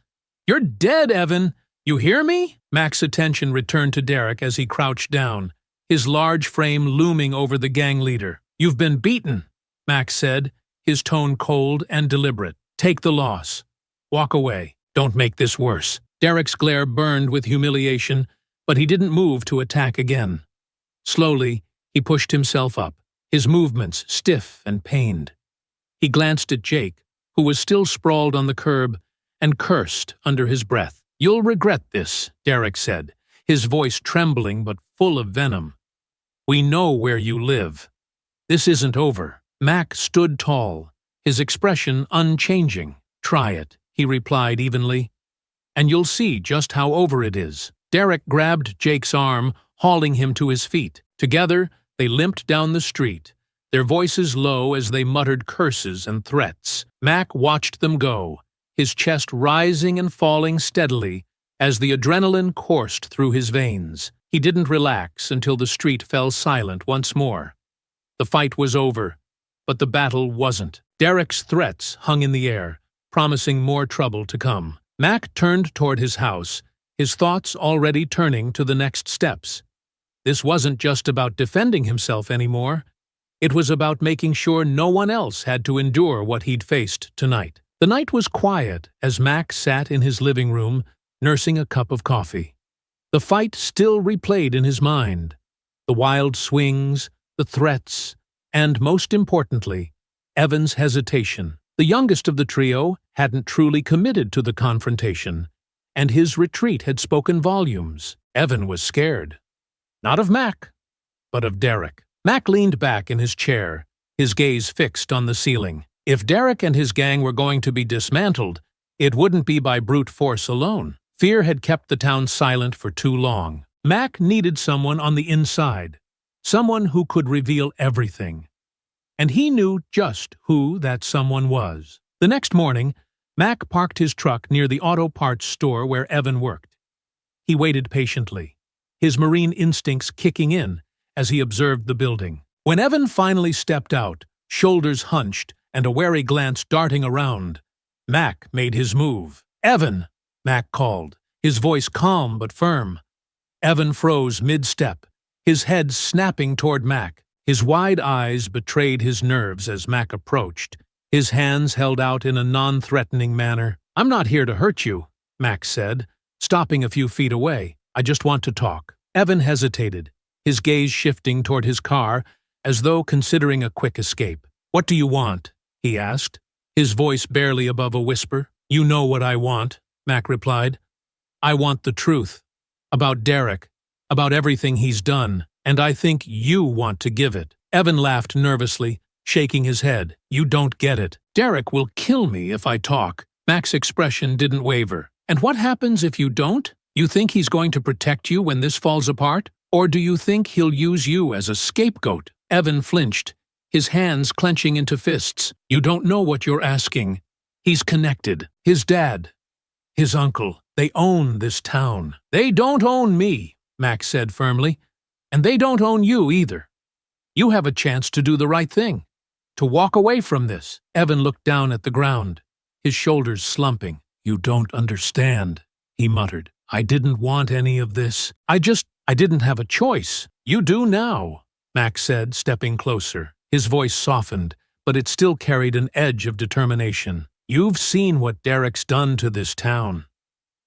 "You're dead, Evan! You hear me?" Mac's attention returned to Derek as he crouched down, his large frame looming over the gang leader. "You've been beaten," Mac said, his tone cold and deliberate. "Take the loss. Walk away. Don't make this worse." Derek's glare burned with humiliation, but he didn't move to attack again. Slowly, he pushed himself up, his movements stiff and pained. He glanced at Jake, who was still sprawled on the curb, and cursed under his breath. "You'll regret this," Derek said, his voice trembling but full of venom. "We know where you live. This isn't over." Mac stood tall, his expression unchanging. "Try it," he replied evenly, "and you'll see just how over it is." Derek grabbed Jake's arm, hauling him to his feet. Together, they limped down the street, their voices low as they muttered curses and threats. Mac watched them go, his chest rising and falling steadily as the adrenaline coursed through his veins. He didn't relax until the street fell silent once more. The fight was over, but the battle wasn't. Derek's threats hung in the air, promising more trouble to come. Mac turned toward his house, his thoughts already turning to the next steps. This wasn't just about defending himself anymore. It was about making sure no one else had to endure what he'd faced tonight. The night was quiet as Mac sat in his living room, nursing a cup of coffee. The fight still replayed in his mind. The wild swings, the threats, and, most importantly, Evan's hesitation. The youngest of the trio hadn't truly committed to the confrontation, and his retreat had spoken volumes. Evan was scared. Not of Mac, but of Derek. Mac leaned back in his chair, his gaze fixed on the ceiling. If Derek and his gang were going to be dismantled, it wouldn't be by brute force alone. Fear had kept the town silent for too long. Mac needed someone on the inside, someone who could reveal everything. And he knew just who that someone was. The next morning, Mac parked his truck near the auto parts store where Evan worked. He waited patiently, his marine instincts kicking in as he observed the building. When Evan finally stepped out, shoulders hunched and a wary glance darting around, Mac made his move. "Evan!" Mac called, his voice calm but firm. Evan froze mid-step, his head snapping toward Mac. His wide eyes betrayed his nerves as Mac approached, his hands held out in a non-threatening manner. "I'm not here to hurt you," Mac said, stopping a few feet away. "I just want to talk." Evan hesitated, his gaze shifting toward his car, as though considering a quick escape. "What do you want?" he asked, his voice barely above a whisper. "You know what I want," Mac replied. "I want the truth. About Derek, about everything he's done, and I think you want to give it." Evan laughed nervously, shaking his head. "You don't get it. Derek will kill me if I talk." Mac's expression didn't waver. "And what happens if you don't? You think he's going to protect you when this falls apart? Or do you think he'll use you as a scapegoat?" Evan flinched, his hands clenching into fists. "You don't know what you're asking. He's connected. His dad, his uncle, they own this town." "They don't own me," Mac said firmly. "And they don't own you either. You have a chance to do the right thing, to walk away from this." Evan looked down at the ground, his shoulders slumping. "You don't understand," he muttered. "I didn't want any of this. I didn't have a choice." "You do now," Mac said, stepping closer. His voice softened, but it still carried an edge of determination. "You've seen what Derek's done to this town,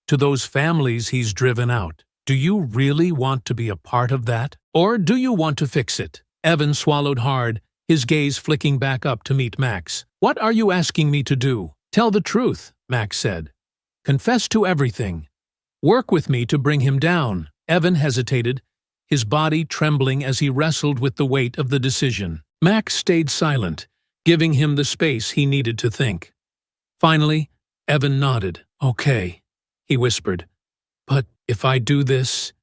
to those families he's driven out. Do you really want to be a part of that? Or do you want to fix it?" Evan swallowed hard, his gaze flicking back up to meet Mac's. "What are you asking me to do?" "Tell the truth," Mac said. Confess to everything. Work with me to bring him down." Evan hesitated, his body trembling as he wrestled with the weight of the decision. Mac stayed silent, giving him the space he needed to think. Finally, Evan nodded. "Okay," he whispered. "But if I do this,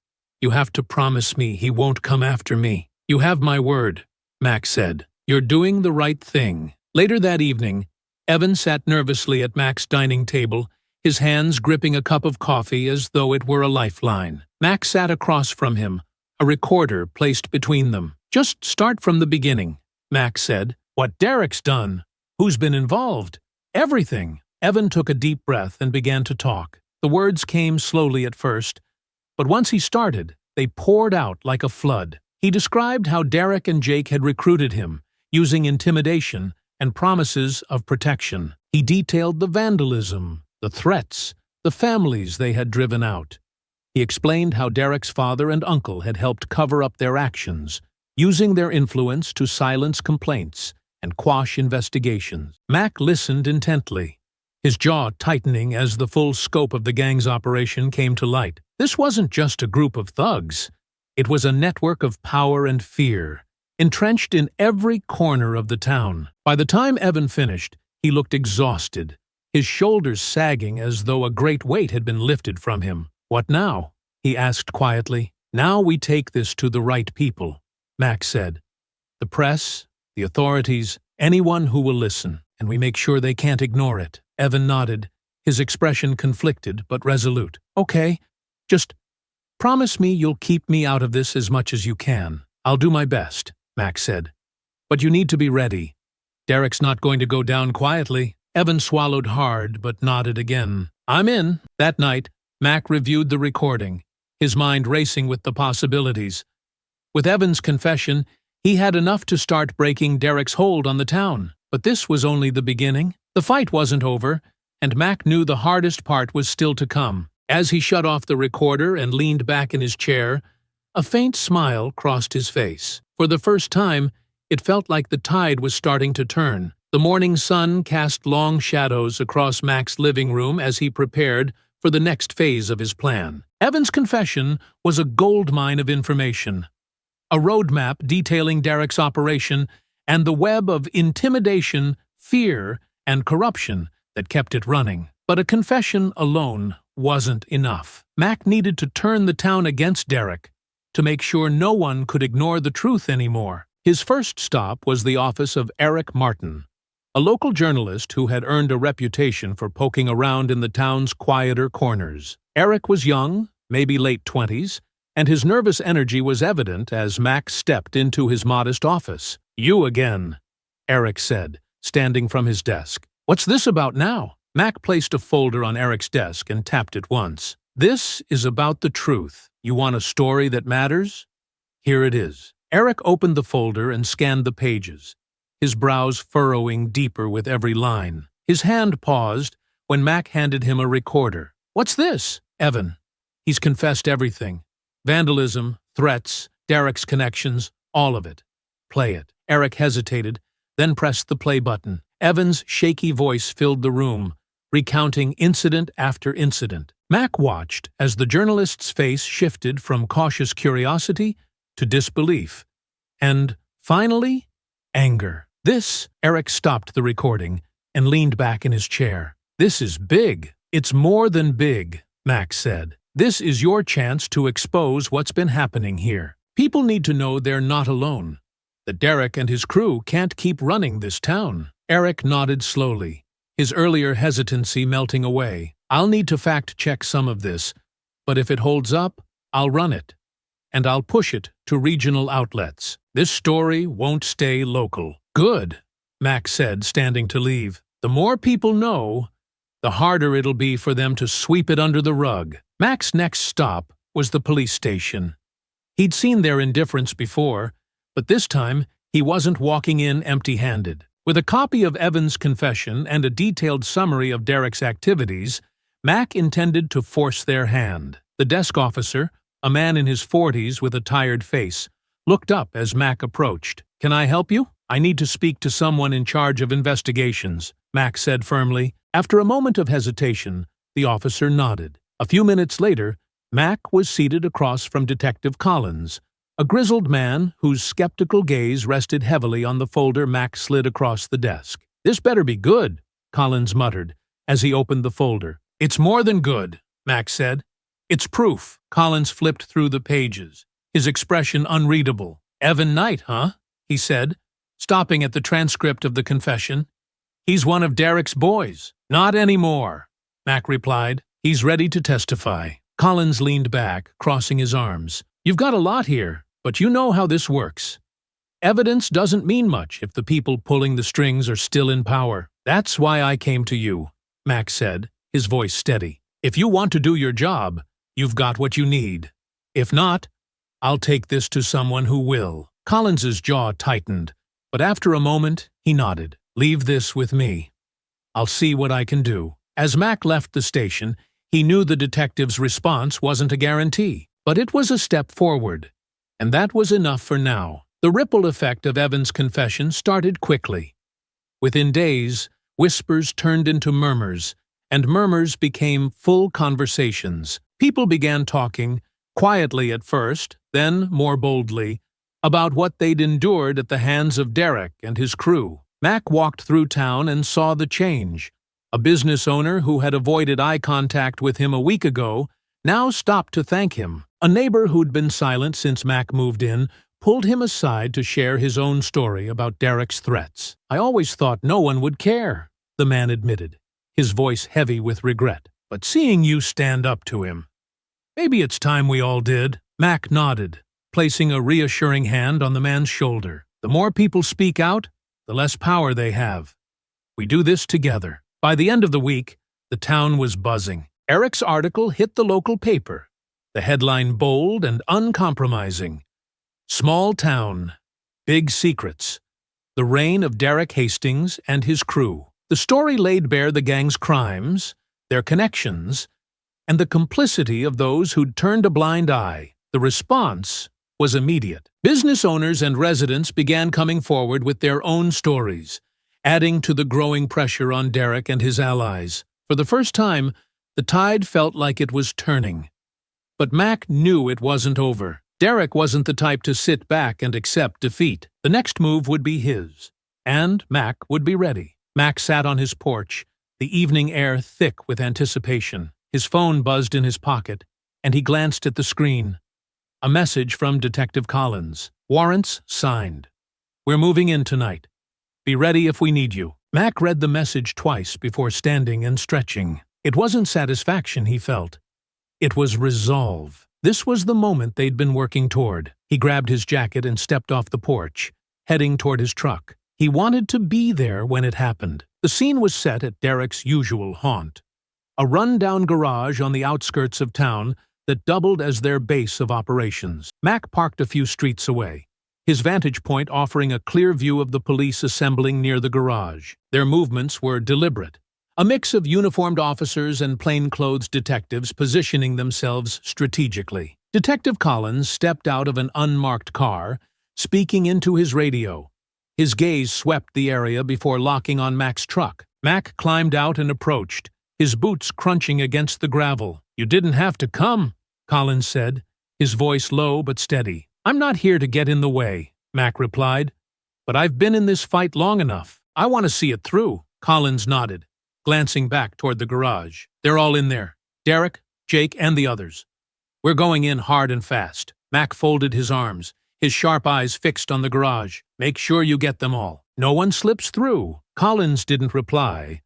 you have to promise me he won't come after me." "You have my word," Mac said. "You're doing the right thing." Later that evening, Evan sat nervously at Mac's dining table, his hands gripping a cup of coffee as though it were a lifeline. Mac sat across from him, a recorder placed between them. "Just start from the beginning," Mac said. "What Derek's done. Who's been involved. Everything." Evan took a deep breath and began to talk. The words came slowly at first, but once he started, they poured out like a flood. He described how Derek and Jake had recruited him, using intimidation and promises of protection. He detailed the vandalism, the threats, the families they had driven out. He explained how Derek's father and uncle had helped cover up their actions, using their influence to silence complaints and quash investigations. Mac listened intently, his jaw tightening as the full scope of the gang's operation came to light. This wasn't just a group of thugs. It was a network of power and fear, entrenched in every corner of the town. By the time Evan finished, he looked exhausted, his shoulders sagging as though a great weight had been lifted from him. "What now?" he asked quietly. "Now we take this to the right people," Mac said. "The press, the authorities, anyone who will listen, and we make sure they can't ignore it." Evan nodded, his expression conflicted but resolute. "Okay, just promise me you'll keep me out of this as much as you can." "I'll do my best," Mac said. "But you need to be ready. Derek's not going to go down quietly." Evan swallowed hard but nodded again. "I'm in." That night, Mac reviewed the recording, his mind racing with the possibilities. With Evan's confession, he had enough to start breaking Derek's hold on the town. But this was only the beginning. The fight wasn't over, and Mac knew the hardest part was still to come. As he shut off the recorder and leaned back in his chair, a faint smile crossed his face. For the first time, it felt like the tide was starting to turn. The morning sun cast long shadows across Mac's living room as he prepared for the next phase of his plan. Evan's confession was a goldmine of information, a roadmap detailing Derek's operation and the web of intimidation, fear, and corruption that kept it running. But a confession alone wasn't enough. Mac needed to turn the town against Derek, to make sure no one could ignore the truth anymore. His first stop was the office of Eric Martin, a local journalist who had earned a reputation for poking around in the town's quieter corners. Eric was young, maybe late 20s, and his nervous energy was evident as Mac stepped into his modest office. "You again," Eric said, standing from his desk. "What's this about now?" Mac placed a folder on Eric's desk and tapped it once. "This is about the truth. You want a story that matters? Here it is." Eric opened the folder and scanned the pages, his brows furrowing deeper with every line. His hand paused when Mac handed him a recorder. "What's this?" "Evan. He's confessed everything. Vandalism, threats, Derek's connections, all of it. Play it." Eric hesitated, then pressed the play button. Evan's shaky voice filled the room, recounting incident after incident. Mac watched as the journalist's face shifted from cautious curiosity to disbelief, and, finally, anger. "This," Eric stopped the recording and leaned back in his chair. "This is big." "It's more than big," Mac said. "This is your chance to expose what's been happening here. People need to know they're not alone, that Derek and his crew can't keep running this town." Eric nodded slowly, his earlier hesitancy melting away. "I'll need to fact-check some of this, but if it holds up, I'll run it. And I'll push it to regional outlets. This story won't stay local." "Good," Mac said, standing to leave. "The more people know, the harder it'll be for them to sweep it under the rug." Mac's next stop was the police station. He'd seen their indifference before, but this time he wasn't walking in empty-handed. With a copy of Evan's confession and a detailed summary of Derek's activities, Mac intended to force their hand. The desk officer, a man in his 40s with a tired face, looked up as Mac approached. "Can I help you?" "I need to speak to someone in charge of investigations," Mac said firmly. After a moment of hesitation, The officer nodded. A few minutes later, Mac was seated across from Detective Collins, a grizzled man whose skeptical gaze rested heavily on the folder Mac slid across the desk. "This better be good," Collins muttered as he opened the folder. "It's more than good," Mac said. "It's proof." Collins flipped through the pages, his expression unreadable. "Evan Knight, huh?" he said, stopping at the transcript of the confession. "He's one of Derek's boys." "Not anymore," Mac replied. "He's ready to testify." Collins leaned back, crossing his arms. "You've got a lot here, but you know how this works. Evidence doesn't mean much if the people pulling the strings are still in power. That's why I came to you," Mac said, his voice steady. "If you want to do your job, you've got what you need. If not, I'll take this to someone who will." Collins's jaw tightened, but after a moment, he nodded. "Leave this with me. I'll see what I can do." As Mac left the station, he knew the detective's response wasn't a guarantee, but it was a step forward, and that was enough for now. The ripple effect of Evan's confession started quickly. Within days, whispers turned into murmurs, and murmurs became full conversations. People began talking, quietly at first, then more boldly, about what they'd endured at the hands of Derek and his crew. Mac walked through town and saw the change. A business owner who had avoided eye contact with him a week ago now stopped to thank him. A neighbor who'd been silent since Mac moved in pulled him aside to share his own story about Derek's threats. "I always thought no one would care," the man admitted, his voice heavy with regret. "But seeing you stand up to him, maybe it's time we all did." Mac nodded, placing a reassuring hand on the man's shoulder. "The more people speak out, the less power they have. We do this together." By the end of the week, the town was buzzing. Eric's article hit the local paper, the headline bold and uncompromising. "Small Town, Big Secrets. The Reign of Derek Hastings and His Crew." The story laid bare the gang's crimes, their connections, and the complicity of those who'd turned a blind eye. The response was immediate. Business owners and residents began coming forward with their own stories, adding to the growing pressure on Derek and his allies. For the first time, the tide felt like it was turning. But Mac knew it wasn't over. Derek wasn't the type to sit back and accept defeat. The next move would be his, and Mac would be ready. Mac sat on his porch, the evening air thick with anticipation. His phone buzzed in his pocket, and he glanced at the screen. A message from Detective Collins. "Warrants signed. We're moving in tonight. Be ready if we need you." Mac read the message twice before standing and stretching. It wasn't satisfaction he felt. It was resolve. This was the moment they'd been working toward. He grabbed his jacket and stepped off the porch, heading toward his truck. He wanted to be there when it happened. The scene was set at Derek's usual haunt, a run-down garage on the outskirts of town that doubled as their base of operations. Mac parked a few streets away, his vantage point offering a clear view of the police assembling near the garage. Their movements were deliberate, a mix of uniformed officers and plainclothes detectives positioning themselves strategically. Detective Collins stepped out of an unmarked car, speaking into his radio. His gaze swept the area before locking on Mac's truck. Mac climbed out and approached, his boots crunching against the gravel. "You didn't have to come," Collins said, his voice low but steady. "I'm not here to get in the way," Mac replied, "but I've been in this fight long enough. I want to see it through." Collins nodded, glancing back toward the garage. "They're all in there. Derek, Jake, and the others. We're going in hard and fast." Mac folded his arms, his sharp eyes fixed on the garage. "Make sure you get them all. No one slips through." Collins didn't reply,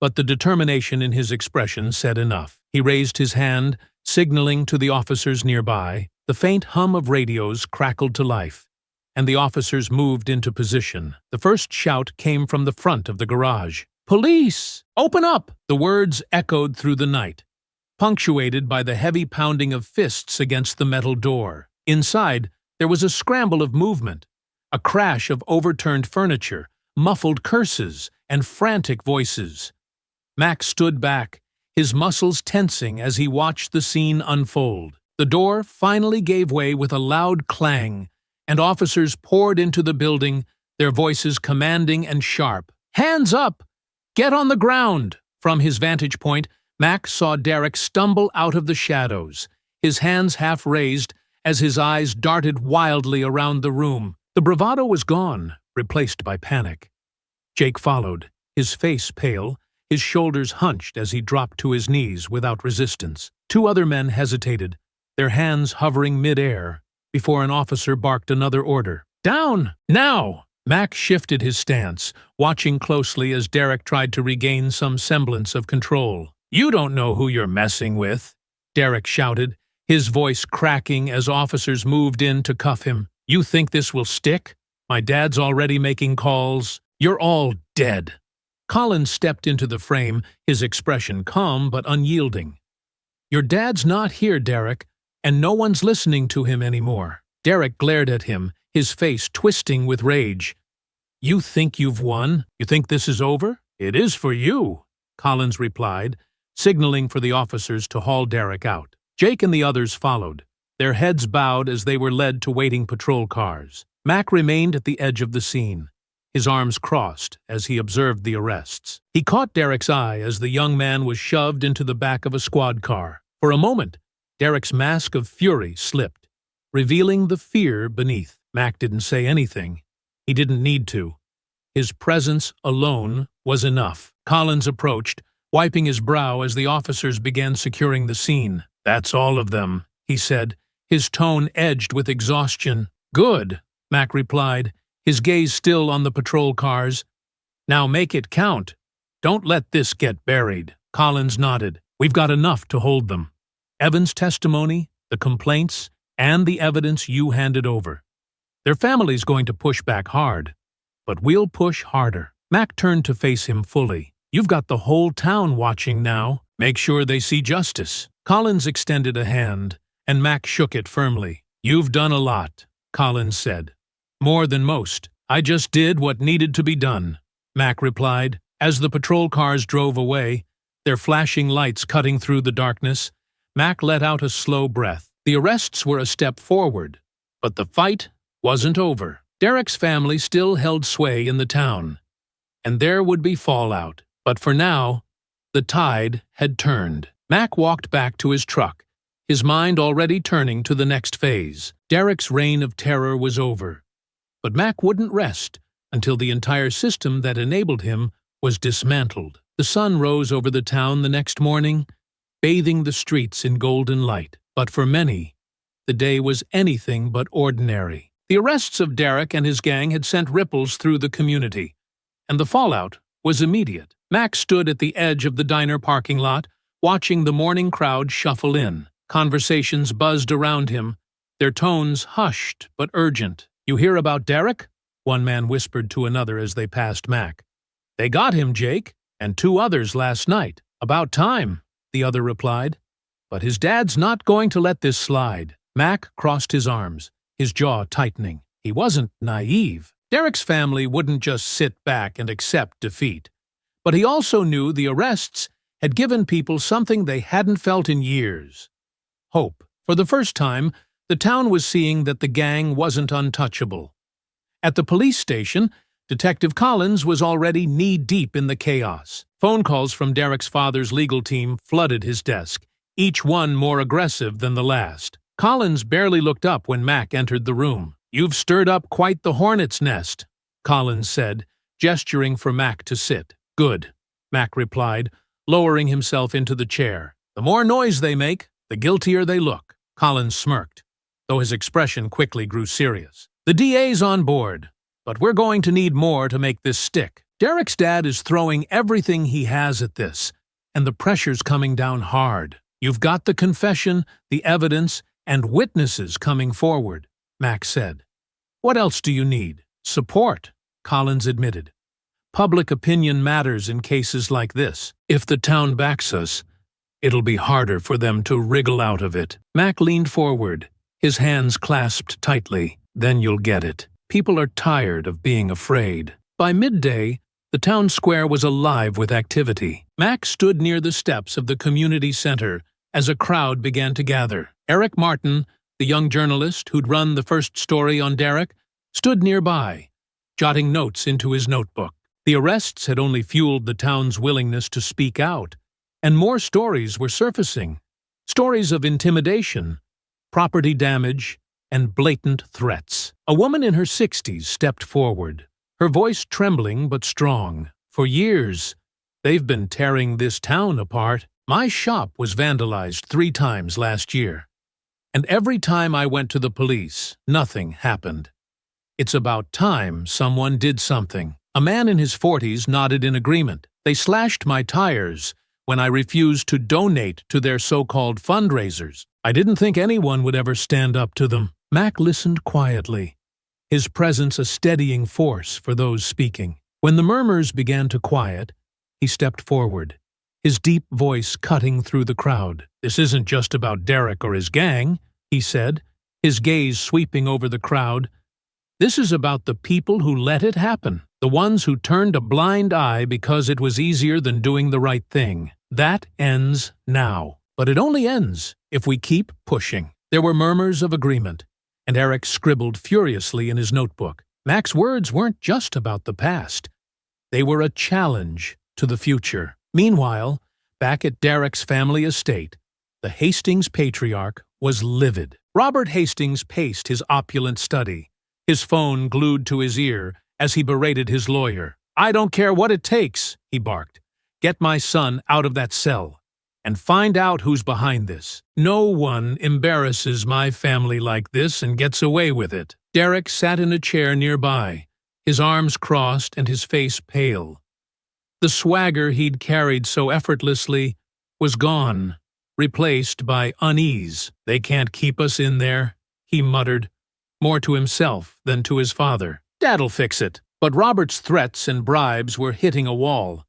but the determination in his expression said enough. He raised his hand, signaling to the officers nearby. The faint hum of radios crackled to life, and the officers moved into position. The first shout came from the front of the garage. "Police! Open up!" The words echoed through the night, punctuated by the heavy pounding of fists against the metal door. Inside, there was a scramble of movement, a crash of overturned furniture, muffled curses, and frantic voices. Mac stood back, his muscles tensing as he watched the scene unfold. The door finally gave way with a loud clang, and officers poured into the building, their voices commanding and sharp. "Hands up! Get on the ground!" From his vantage point, Mac saw Derek stumble out of the shadows, his hands half raised as his eyes darted wildly around the room. The bravado was gone, replaced by panic. Jake followed, his face pale, his shoulders hunched as he dropped to his knees without resistance. Two other men hesitated, their hands hovering mid-air, before an officer barked another order. "Down! Now!" Mac shifted his stance, watching closely as Derek tried to regain some semblance of control. "You don't know who you're messing with," Derek shouted, his voice cracking as officers moved in to cuff him. "You think this will stick? My dad's already making calls. You're all dead." Collins stepped into the frame, his expression calm but unyielding. "Your dad's not here, Derek, and no one's listening to him anymore." Derek glared at him, his face twisting with rage. "You think you've won? You think this is over?" "It is for you," Collins replied, signaling for the officers to haul Derek out. Jake and the others followed, their heads bowed as they were led to waiting patrol cars. Mac remained at the edge of the scene, his arms crossed as he observed the arrests. He caught Derek's eye as the young man was shoved into the back of a squad car. For a moment, Derek's mask of fury slipped, revealing the fear beneath. Mac didn't say anything. He didn't need to. His presence alone was enough. Collins approached, wiping his brow as the officers began securing the scene. "That's all of them," he said, his tone edged with exhaustion. "Good," Mac replied, his gaze still on the patrol cars. "Now make it count. Don't let this get buried." Collins nodded. "We've got enough to hold them. Evan's testimony, the complaints, and the evidence you handed over. Their family's going to push back hard, but we'll push harder." Mac turned to face him fully. "You've got the whole town watching now. Make sure they see justice." Collins extended a hand, and Mac shook it firmly. "You've done a lot," Collins said. "More than most. I just did what needed to be done," Mac replied. As the patrol cars drove away, their flashing lights cutting through the darkness, Mac let out a slow breath. The arrests were a step forward, but the fight wasn't over. Derek's family still held sway in the town, and there would be fallout. But for now, the tide had turned. Mac walked back to his truck, his mind already turning to the next phase. Derek's reign of terror was over, but Mac wouldn't rest until the entire system that enabled him was dismantled. The sun rose over the town the next morning, bathing the streets in golden light. But for many, the day was anything but ordinary. The arrests of Derek and his gang had sent ripples through the community, and the fallout was immediate. Mac stood at the edge of the diner parking lot, watching the morning crowd shuffle in. Conversations buzzed around him, their tones hushed but urgent. "You hear about Derek?" one man whispered to another as they passed Mac. "They got him, Jake, and 2 others last night." "About time," the other replied. "But his dad's not going to let this slide." Mac crossed his arms, his jaw tightening. He wasn't naive. Derek's family wouldn't just sit back and accept defeat. But he also knew the arrests had given people something they hadn't felt in years: hope. For the first time, the town was seeing that the gang wasn't untouchable. At the police station, Detective Collins was already knee-deep in the chaos. Phone calls from Derek's father's legal team flooded his desk, each one more aggressive than the last. Collins barely looked up when Mac entered the room. "You've stirred up quite the hornet's nest," Collins said, gesturing for Mac to sit. "Good," Mac replied, lowering himself into the chair. "The more noise they make, the guiltier they look." Collins smirked, though his expression quickly grew serious. "The DA's on board, but we're going to need more to make this stick. Derek's dad is throwing everything he has at this, and the pressure's coming down hard. You've got the confession, the evidence, and witnesses coming forward," Mac said. "What else do you need?" "Support," Collins admitted. "Public opinion matters in cases like this. If the town backs us, it'll be harder for them to wriggle out of it." Mac leaned forward, his hands clasped tightly. "Then you'll get it. People are tired of being afraid." By midday, the town square was alive with activity. Mac stood near the steps of the community center as a crowd began to gather. Eric Martin, the young journalist who'd run the first story on Derek, stood nearby, jotting notes into his notebook. The arrests had only fueled the town's willingness to speak out, And more stories were surfacing. Stories of intimidation, property damage, and blatant threats. A woman in her 60s stepped forward, her voice trembling but strong. For years, they've been tearing this town apart. My shop was vandalized 3 times last year. And every time I went to the police, nothing happened. It's about time someone did something. A man in his 40s nodded in agreement. They slashed my tires when I refused to donate to their so-called fundraisers. I didn't think anyone would ever stand up to them. Mac listened quietly, his presence a steadying force for those speaking. When the murmurs began to quiet, he stepped forward, his deep voice cutting through the crowd. "This isn't just about Derek or his gang," he said, his gaze sweeping over the crowd. "This is about the people who let it happen, the ones who turned a blind eye because it was easier than doing the right thing. That ends now. But it only ends if we keep pushing." There were murmurs of agreement, and Eric scribbled furiously in his notebook. Mac's words weren't just about the past. They were a challenge to the future. Meanwhile, back at Derek's family estate, the Hastings patriarch was livid. Robert Hastings paced his opulent study, his phone glued to his ear as he berated his lawyer. "I don't care what it takes," he barked. "Get my son out of that cell, and find out who's behind this. No one embarrasses my family like this and gets away with it." Derek sat in a chair nearby, his arms crossed and his face pale. The swagger he'd carried so effortlessly was gone, replaced by unease. "They can't keep us in there," he muttered, more to himself than to his father. "Dad'll fix it." But Robert's threats and bribes were hitting a wall.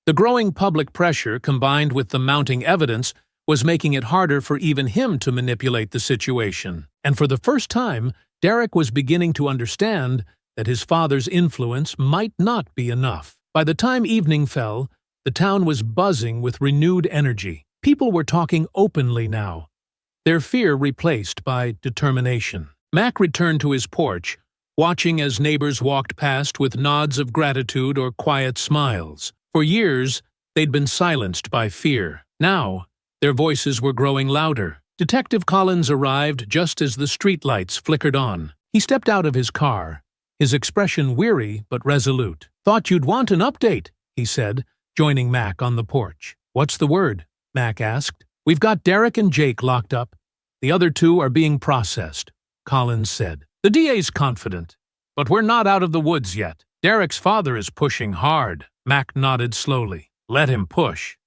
The growing public pressure, combined with the mounting evidence, was making it harder for even him to manipulate the situation. And for the first time, Derek was beginning to understand that his father's influence might not be enough. By the time evening fell, the town was buzzing with renewed energy. People were talking openly now, their fear replaced by determination. Mac returned to his porch, watching as neighbors walked past with nods of gratitude or quiet smiles. For years, they'd been silenced by fear. Now, their voices were growing louder. Detective Collins arrived just as the streetlights flickered on. He stepped out of his car, his expression weary but resolute. "Thought you'd want an update," he said, joining Mac on the porch. "What's the word?" Mac asked. "We've got Derek and Jake locked up. The other 2 are being processed," Collins said. "The DA's confident, but we're not out of the woods yet. Derek's father is pushing hard." Mac nodded slowly. "Let him push.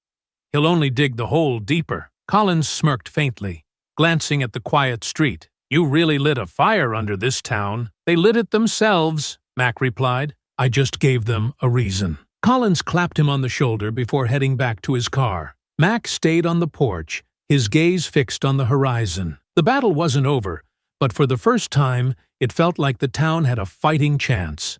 He'll only dig the hole deeper." Collins smirked faintly, glancing at the quiet street. "You really lit a fire under this town." "They lit it themselves," Mac replied. "I just gave them a reason." Collins clapped him on the shoulder before heading back to his car. Mac stayed on the porch, his gaze fixed on the horizon. The battle wasn't over, but for the first time, it felt like the town had a fighting chance.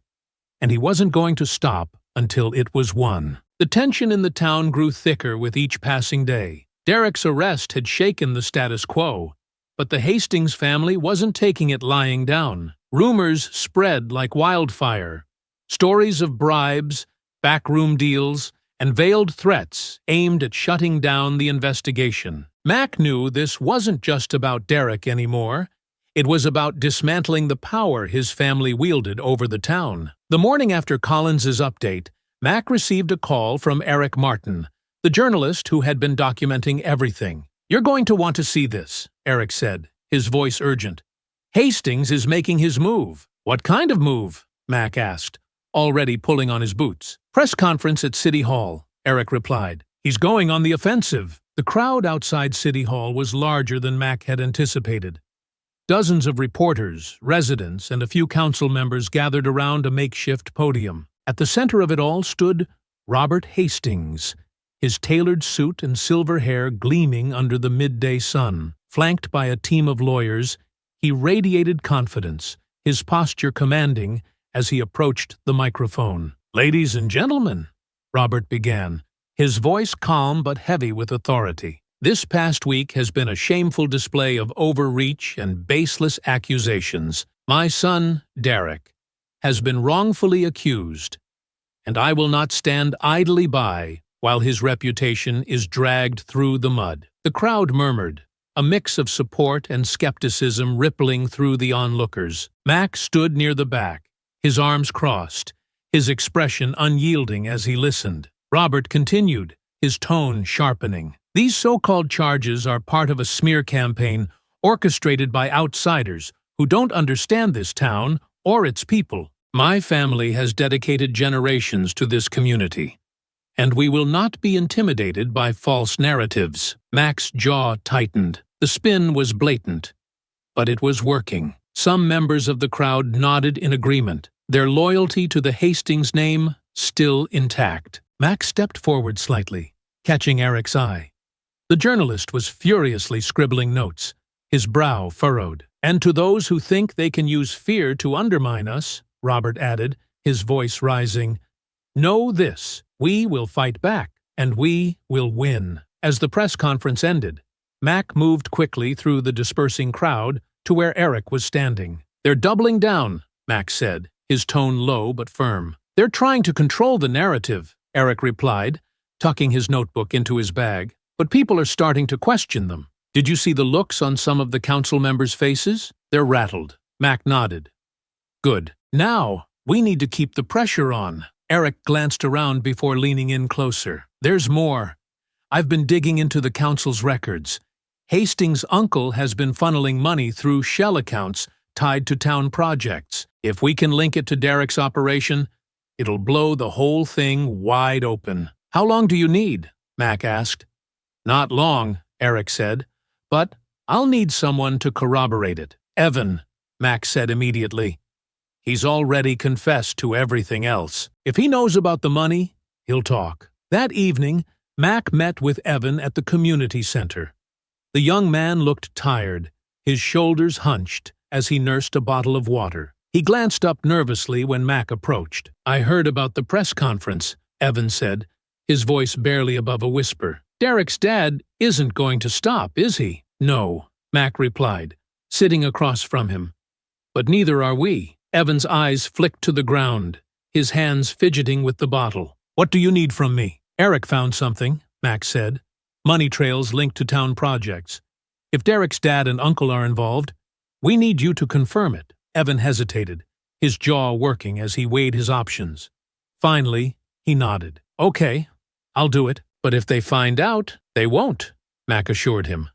And he wasn't going to stop until it was won. The tension in the town grew thicker with each passing day. Derek's arrest had shaken the status quo, but the Hastings family wasn't taking it lying down. Rumors spread like wildfire. Stories of bribes, backroom deals, and veiled threats aimed at shutting down the investigation. Mac knew this wasn't just about Derek anymore. It was about dismantling the power his family wielded over the town. The morning after Collins's update, Mac received a call from Eric Martin, the journalist who had been documenting everything. "You're going to want to see this," Eric said, his voice urgent. "Hastings is making his move." "What kind of move?" Mac asked, already pulling on his boots. "Press conference at City Hall," Eric replied. "He's going on the offensive." The crowd outside City Hall was larger than Mac had anticipated. Dozens of reporters, residents, and a few council members gathered around a makeshift podium. At the center of it all stood Robert Hastings, his tailored suit and silver hair gleaming under the midday sun. Flanked by a team of lawyers, he radiated confidence, his posture commanding as he approached the microphone. "Ladies and gentlemen," Robert began, his voice calm but heavy with authority. "This past week has been a shameful display of overreach and baseless accusations. My son, Derek, has been wrongfully accused, and I will not stand idly by while his reputation is dragged through the mud. The crowd murmured, a mix of support and skepticism rippling through the onlookers. Mac stood near the back, his arms crossed, his expression unyielding as he listened. Robert continued, his tone sharpening. These so-called charges are part of a smear campaign orchestrated by outsiders who don't understand this town or its people. My family has dedicated generations to this community, and we will not be intimidated by false narratives. Mac's jaw tightened. The spin was blatant, but it was working. Some members of the crowd nodded in agreement, their loyalty to the Hastings name still intact. Mac stepped forward slightly, catching Eric's eye. The journalist was furiously scribbling notes, his brow furrowed. "And to those who think they can use fear to undermine us," Robert added, his voice rising, "know this, we will fight back, and we will win." As the press conference ended, Mac moved quickly through the dispersing crowd to where Eric was standing. "They're doubling down," Mac said, his tone low but firm. "They're trying to control the narrative," Eric replied, tucking his notebook into his bag. "But people are starting to question them. Did you see the looks on some of the council members' faces? They're rattled." Mac nodded. "Good. Now, we need to keep the pressure on." Eric glanced around before leaning in closer. "There's more. I've been digging into the council's records. Hastings' uncle has been funneling money through shell accounts tied to town projects. If we can link it to Derek's operation, it'll blow the whole thing wide open." "How long do you need?" Mac asked. "Not long," Eric said, "but I'll need someone to corroborate it." "Evan," Mac said immediately. "He's already confessed to everything else. If he knows about the money, he'll talk." That evening, Mac met with Evan at the community center. The young man looked tired, his shoulders hunched as he nursed a bottle of water. He glanced up nervously when Mac approached. "I heard about the press conference," Evan said, his voice barely above a whisper. "Derek's dad isn't going to stop, is he?" "No," Mac replied, sitting across from him. "But neither are we." Evan's eyes flicked to the ground, his hands fidgeting with the bottle. "What do you need from me?" "Eric found something," Mac said. "Money trails linked to town projects. If Derek's dad and uncle are involved, we need you to confirm it." Evan hesitated, his jaw working as he weighed his options. Finally, he nodded. "Okay, I'll do it. But if they find out, they won't," Mac assured him.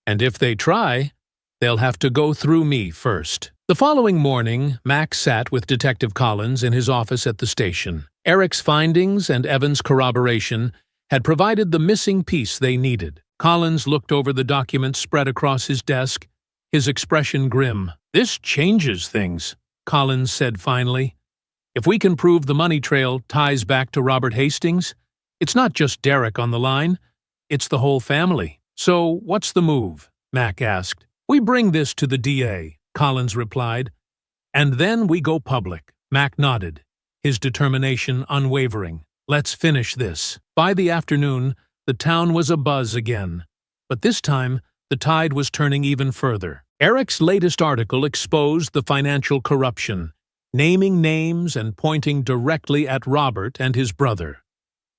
"And if they try, they'll have to go through me first." The following morning, Mac sat with Detective Collins in his office at the station. Eric's findings and Evan's corroboration had provided the missing piece they needed. Collins looked over the documents spread across his desk, his expression grim. "This changes things," Collins said finally. "If we can prove the money trail ties back to Robert Hastings, it's not just Derek on the line, it's the whole family." "So what's the move?" Mac asked. "We bring this to the DA," Collins replied, "and then we go public." Mac nodded, his determination unwavering. "Let's finish this." By the afternoon, the town was abuzz again, but this time the tide was turning even further. Eric's latest article exposed the financial corruption, naming names and pointing directly at Robert and his brother.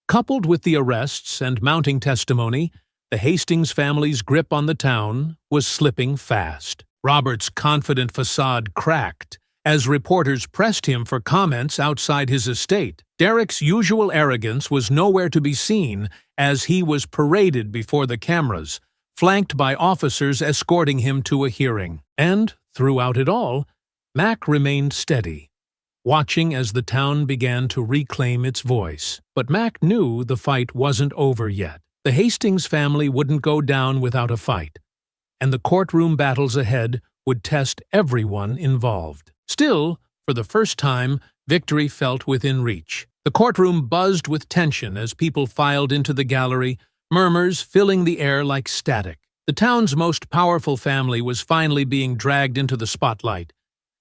Coupled with the arrests and mounting testimony, the Hastings family's grip on the town was slipping fast. Robert's confident facade cracked as reporters pressed him for comments outside his estate. Derek's usual arrogance was nowhere to be seen as he was paraded before the cameras, flanked by officers escorting him to a hearing. And, throughout it all, Mac remained steady, watching as the town began to reclaim its voice. But Mac knew the fight wasn't over yet. The Hastings family wouldn't go down without a fight, and the courtroom battles ahead would test everyone involved. Still, for the first time, victory felt within reach. The courtroom buzzed with tension as people filed into the gallery, murmurs filling the air like static. The town's most powerful family was finally being dragged into the spotlight,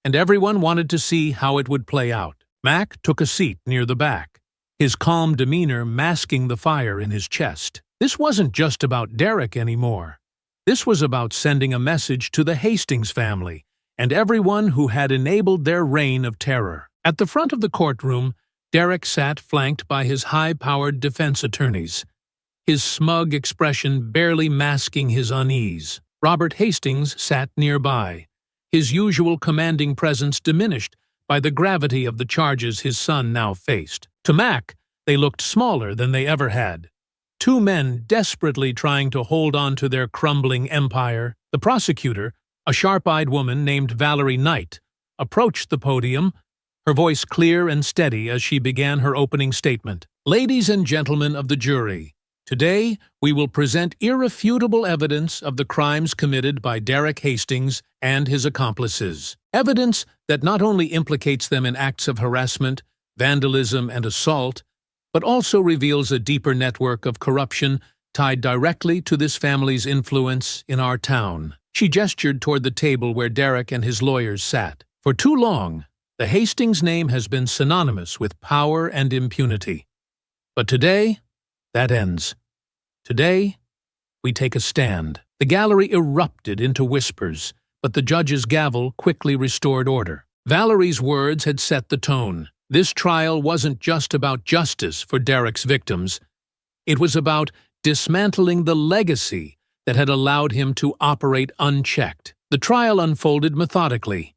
and everyone wanted to see how it would play out. Mac took a seat near the back, his calm demeanor masking the fire in his chest. This wasn't just about Derek anymore. This was about sending a message to the Hastings family and everyone who had enabled their reign of terror. At the front of the courtroom, Derek sat flanked by his high-powered defense attorneys, his smug expression barely masking his unease. Robert Hastings sat nearby, his usual commanding presence diminished by the gravity of the charges his son now faced. To Mac, they looked smaller than they ever had. Two men desperately trying to hold on to their crumbling empire. The prosecutor, a sharp-eyed woman named Valerie Knight, approached the podium, her voice clear and steady as she began her opening statement. "Ladies and gentlemen of the jury, today we will present irrefutable evidence of the crimes committed by Derek Hastings and his accomplices. Evidence that not only implicates them in acts of harassment, vandalism, and assault, but also reveals a deeper network of corruption tied directly to this family's influence in our town." She gestured toward the table where Derek and his lawyers sat. For too long, the Hastings name has been synonymous with power and impunity. But today, that ends. Today, we take a stand. The gallery erupted into whispers, but the judge's gavel quickly restored order. Valerie's words had set the tone. This trial wasn't just about justice for Derek's victims. It was about dismantling the legacy that had allowed him to operate unchecked. The trial unfolded methodically,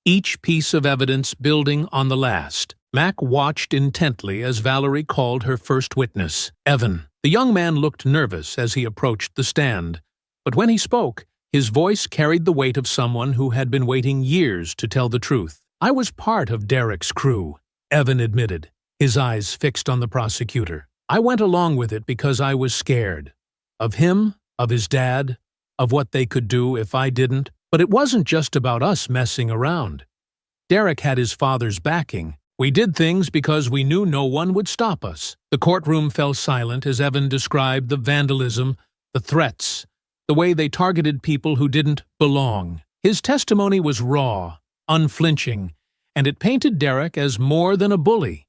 each piece of evidence building on the last. Mac watched intently as Valerie called her first witness, Evan. The young man looked nervous as he approached the stand, but when he spoke, his voice carried the weight of someone who had been waiting years to tell the truth. "I was part of Derek's crew," Evan admitted, his eyes fixed on the prosecutor. "I went along with it because I was scared. Of him, of his dad, of what they could do if I didn't. But it wasn't just about us messing around. Derek had his father's backing. We did things because we knew no one would stop us." The courtroom fell silent as Evan described the vandalism, the threats, the way they targeted people who didn't belong. His testimony was raw, unflinching, and it painted Derek as more than a bully.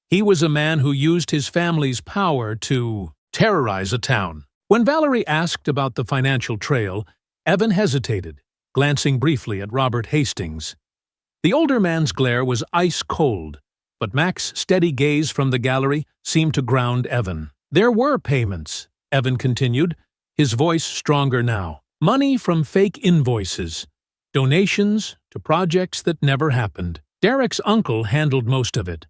He was a man who used his family's power to terrorize a town. When Valerie asked about the financial trail, Evan hesitated, glancing briefly at Robert Hastings. The older man's glare was ice-cold, but Mac's steady gaze from the gallery seemed to ground Evan. "There were payments," Evan continued, his voice stronger now. "Money from fake invoices, donations to projects that never happened. Derek's uncle handled most of it,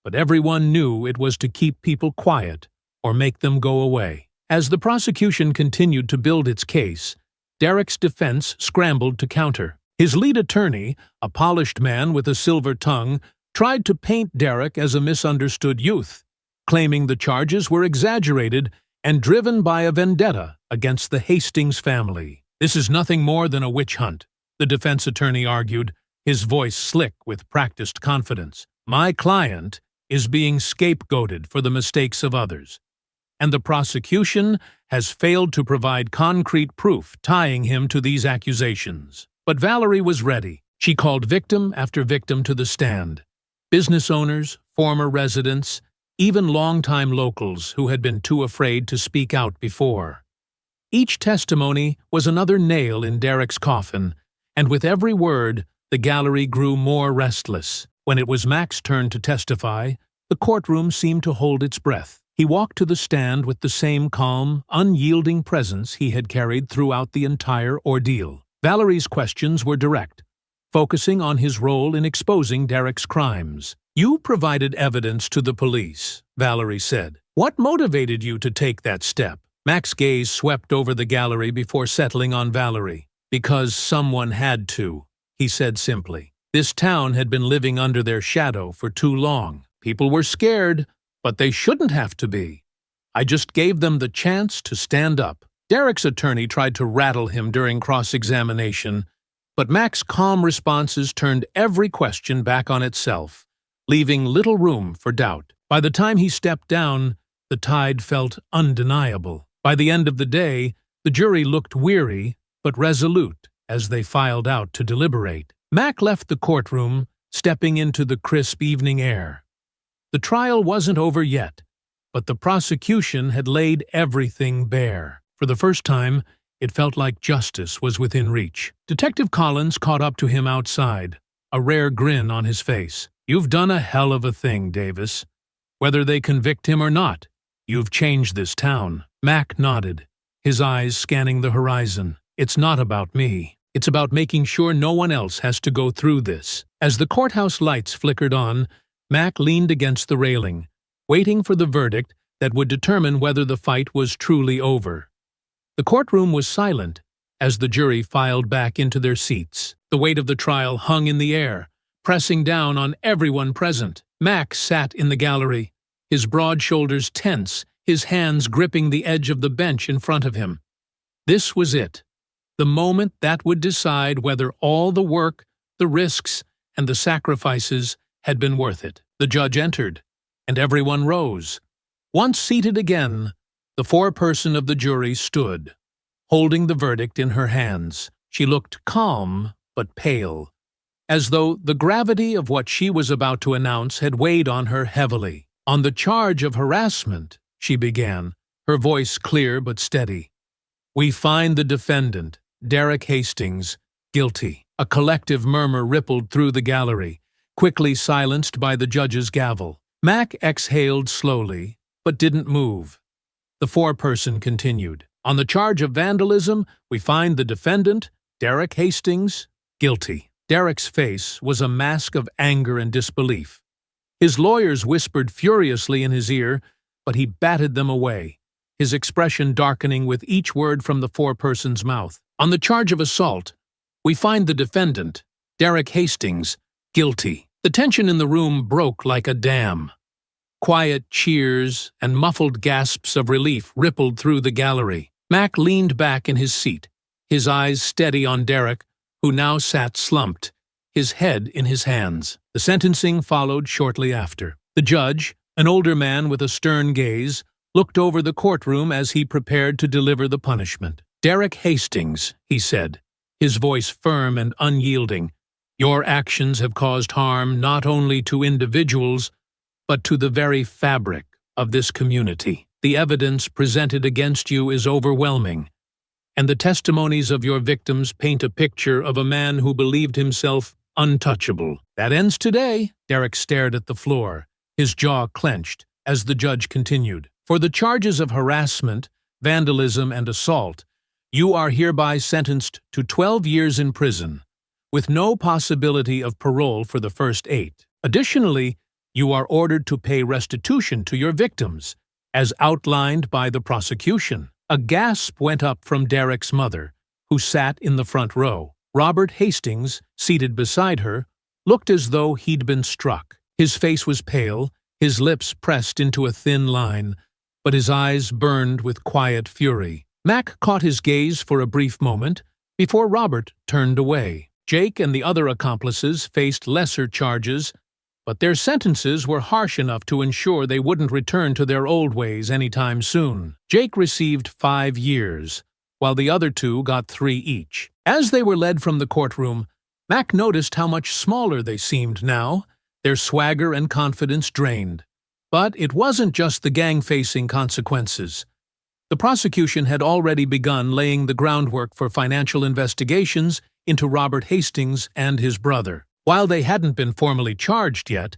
but everyone knew it was to keep people quiet or make them go away." As the prosecution continued to build its case, Derek's defense scrambled to counter. His lead attorney, a polished man with a silver tongue, tried to paint Derek as a misunderstood youth, claiming the charges were exaggerated and driven by a vendetta against the Hastings family. "This is nothing more than a witch hunt," the defense attorney argued, his voice slick with practiced confidence. "My client is being scapegoated for the mistakes of others, and the prosecution has failed to provide concrete proof tying him to these accusations." But Valerie was ready. She called victim after victim to the stand. Business owners, former residents, even longtime locals who had been too afraid to speak out before. Each testimony was another nail in Derek's coffin, and with every word, the gallery grew more restless. When it was Mac's turn to testify, the courtroom seemed to hold its breath. He walked to the stand with the same calm, unyielding presence he had carried throughout the entire ordeal. Valerie's questions were direct, focusing on his role in exposing Derek's crimes. "You provided evidence to the police," Valerie said. "What motivated you to take that step?" Mac's gaze swept over the gallery before settling on Valerie. "Because someone had to," he said simply. "This town had been living under their shadow for too long. People were scared, but they shouldn't have to be. I just gave them the chance to stand up." Derek's attorney tried to rattle him during cross-examination, but Mac's calm responses turned every question back on itself, leaving little room for doubt. By the time he stepped down, the tide felt undeniable. By the end of the day, the jury looked weary but resolute as they filed out to deliberate. Mac left the courtroom, stepping into the crisp evening air. The trial wasn't over yet, but the prosecution had laid everything bare. For the first time, it felt like justice was within reach. Detective Collins caught up to him outside, a rare grin on his face. "You've done a hell of a thing, Davis. Whether they convict him or not, you've changed this town." Mac nodded, his eyes scanning the horizon. "It's not about me. It's about making sure no one else has to go through this." As the courthouse lights flickered on, Mac leaned against the railing, waiting for the verdict that would determine whether the fight was truly over. The courtroom was silent as the jury filed back into their seats. The weight of the trial hung in the air, pressing down on everyone present. Mac sat in the gallery, his broad shoulders tense, his hands gripping the edge of the bench in front of him. This was it, the moment that would decide whether all the work, the risks, and the sacrifices had been worth it. The judge entered, and everyone rose. Once seated again, the foreperson of the jury stood, holding the verdict in her hands. She looked calm but pale, as though the gravity of what she was about to announce had weighed on her heavily. "On the charge of harassment," she began, her voice clear but steady, "we find the defendant, Derek Hastings, guilty." A collective murmur rippled through the gallery, quickly silenced by the judge's gavel. Mac exhaled slowly, but didn't move. The foreperson continued. "On the charge of vandalism, we find the defendant, Derek Hastings, guilty." Derek's face was a mask of anger and disbelief. His lawyers whispered furiously in his ear, but he batted them away, his expression darkening with each word from the foreperson's mouth. "On the charge of assault, we find the defendant, Derek Hastings, guilty." The tension in the room broke like a dam. Quiet cheers and muffled gasps of relief rippled through the gallery. Mac leaned back in his seat, his eyes steady on Derek, who now sat slumped, his head in his hands. The sentencing followed shortly after. The judge, an older man with a stern gaze, looked over the courtroom as he prepared to deliver the punishment. "Derek Hastings," he said, his voice firm and unyielding, "your actions have caused harm not only to individuals, but to the very fabric of this community. The evidence presented against you is overwhelming, and the testimonies of your victims paint a picture of a man who believed himself untouchable. That ends today." Derek stared at the floor, his jaw clenched, as the judge continued. "For the charges of harassment, vandalism, and assault, you are hereby sentenced to 12 years in prison, with no possibility of parole for the first 8. Additionally, you are ordered to pay restitution to your victims, as outlined by the prosecution." A gasp went up from Derek's mother, who sat in the front row. Robert Hastings, seated beside her, looked as though he'd been struck. His face was pale, his lips pressed into a thin line, but his eyes burned with quiet fury. Mac caught his gaze for a brief moment before Robert turned away. Jake and the other accomplices faced lesser charges, but their sentences were harsh enough to ensure they wouldn't return to their old ways anytime soon. Jake received 5 years, while the other 2 got 3 each. As they were led from the courtroom, Mac noticed how much smaller they seemed now, their swagger and confidence drained. But it wasn't just the gang-facing consequences. The prosecution had already begun laying the groundwork for financial investigations into Robert Hastings and his brother. While they hadn't been formally charged yet,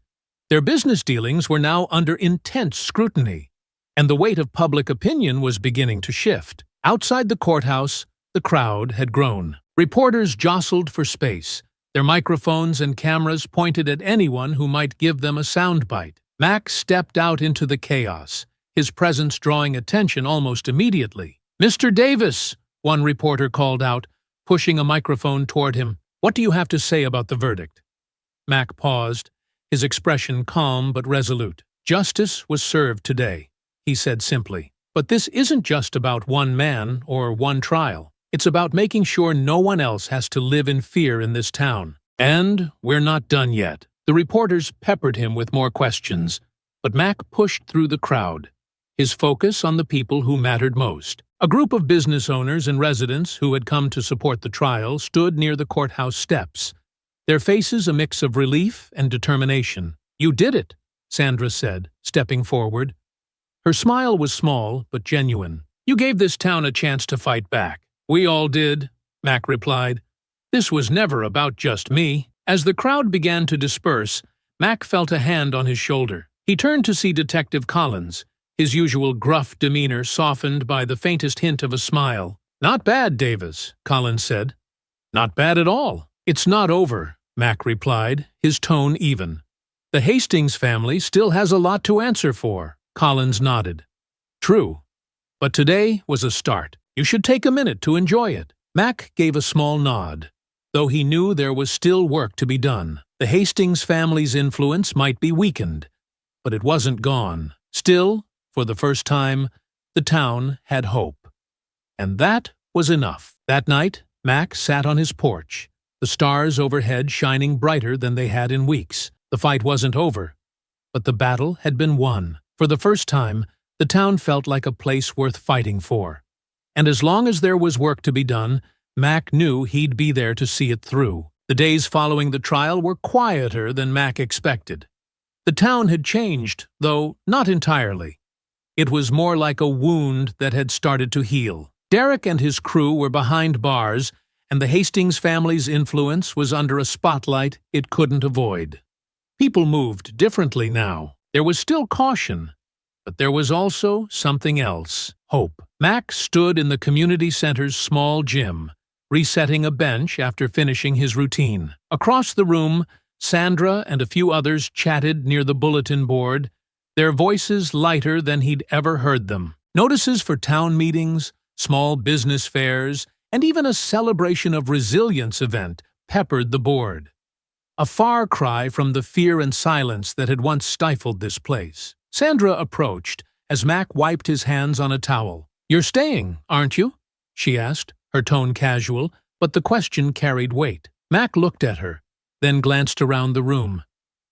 their business dealings were now under intense scrutiny, and the weight of public opinion was beginning to shift. Outside the courthouse, the crowd had grown. Reporters jostled for space, their microphones and cameras pointed at anyone who might give them a soundbite. Mac stepped out into the chaos, his presence drawing attention almost immediately. "Mr. Davis," one reporter called out, pushing a microphone toward him. "What do you have to say about the verdict?" Mac paused, his expression calm but resolute. "Justice was served today," he said simply. "But this isn't just about one man or one trial. It's about making sure no one else has to live in fear in this town. And we're not done yet." The reporters peppered him with more questions, but Mac pushed through the crowd, his focus on the people who mattered most. A group of business owners and residents who had come to support the trial stood near the courthouse steps, their faces a mix of relief and determination. "You did it," Sandra said, stepping forward. Her smile was small but genuine. "You gave this town a chance to fight back." "We all did," Mac replied. "This was never about just me." As the crowd began to disperse, Mac felt a hand on his shoulder. He turned to see Detective Collins, his usual gruff demeanor softened by the faintest hint of a smile. "Not bad, Davis," Collins said. "Not bad at all." "It's not over," Mac replied, his tone even. "The Hastings family still has a lot to answer for." Collins nodded. "True. But today was a start. You should take a minute to enjoy it." Mac gave a small nod, though he knew there was still work to be done. The Hastings family's influence might be weakened, but it wasn't gone. Still, for the first time, the town had hope. And that was enough. That night, Mac sat on his porch, the stars overhead shining brighter than they had in weeks. The fight wasn't over, but the battle had been won. For the first time, the town felt like a place worth fighting for. And as long as there was work to be done, Mac knew he'd be there to see it through. The days following the trial were quieter than Mac expected. The town had changed, though not entirely. It was more like a wound that had started to heal. Derek and his crew were behind bars, and the Hastings family's influence was under a spotlight it couldn't avoid. People moved differently now. There was still caution, but there was also something else: hope. Mac stood in the community center's small gym, resetting a bench after finishing his routine. Across the room, Sandra and a few others chatted near the bulletin board, their voices lighter than he'd ever heard them. Notices for town meetings, small business fairs, and even a celebration of resilience event peppered the board. A far cry from the fear and silence that had once stifled this place. Sandra approached as Mac wiped his hands on a towel. "You're staying, aren't you?" she asked, her tone casual, but the question carried weight. Mac looked at her, then glanced around the room.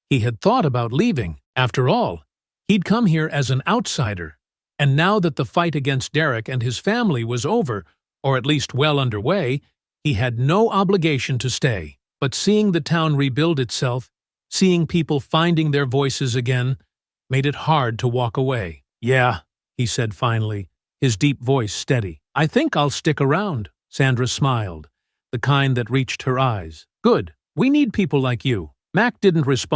He had thought about leaving. After all, he'd come here as an outsider, and now that the fight against Derek and his family was over, or at least well underway, he had no obligation to stay. But seeing the town rebuild itself, seeing people finding their voices again, made it hard to walk away. "Yeah," he said finally, his deep voice steady. "I think I'll stick around." Sandra smiled, the kind that reached her eyes. "Good. We need people like you." Mac didn't respond.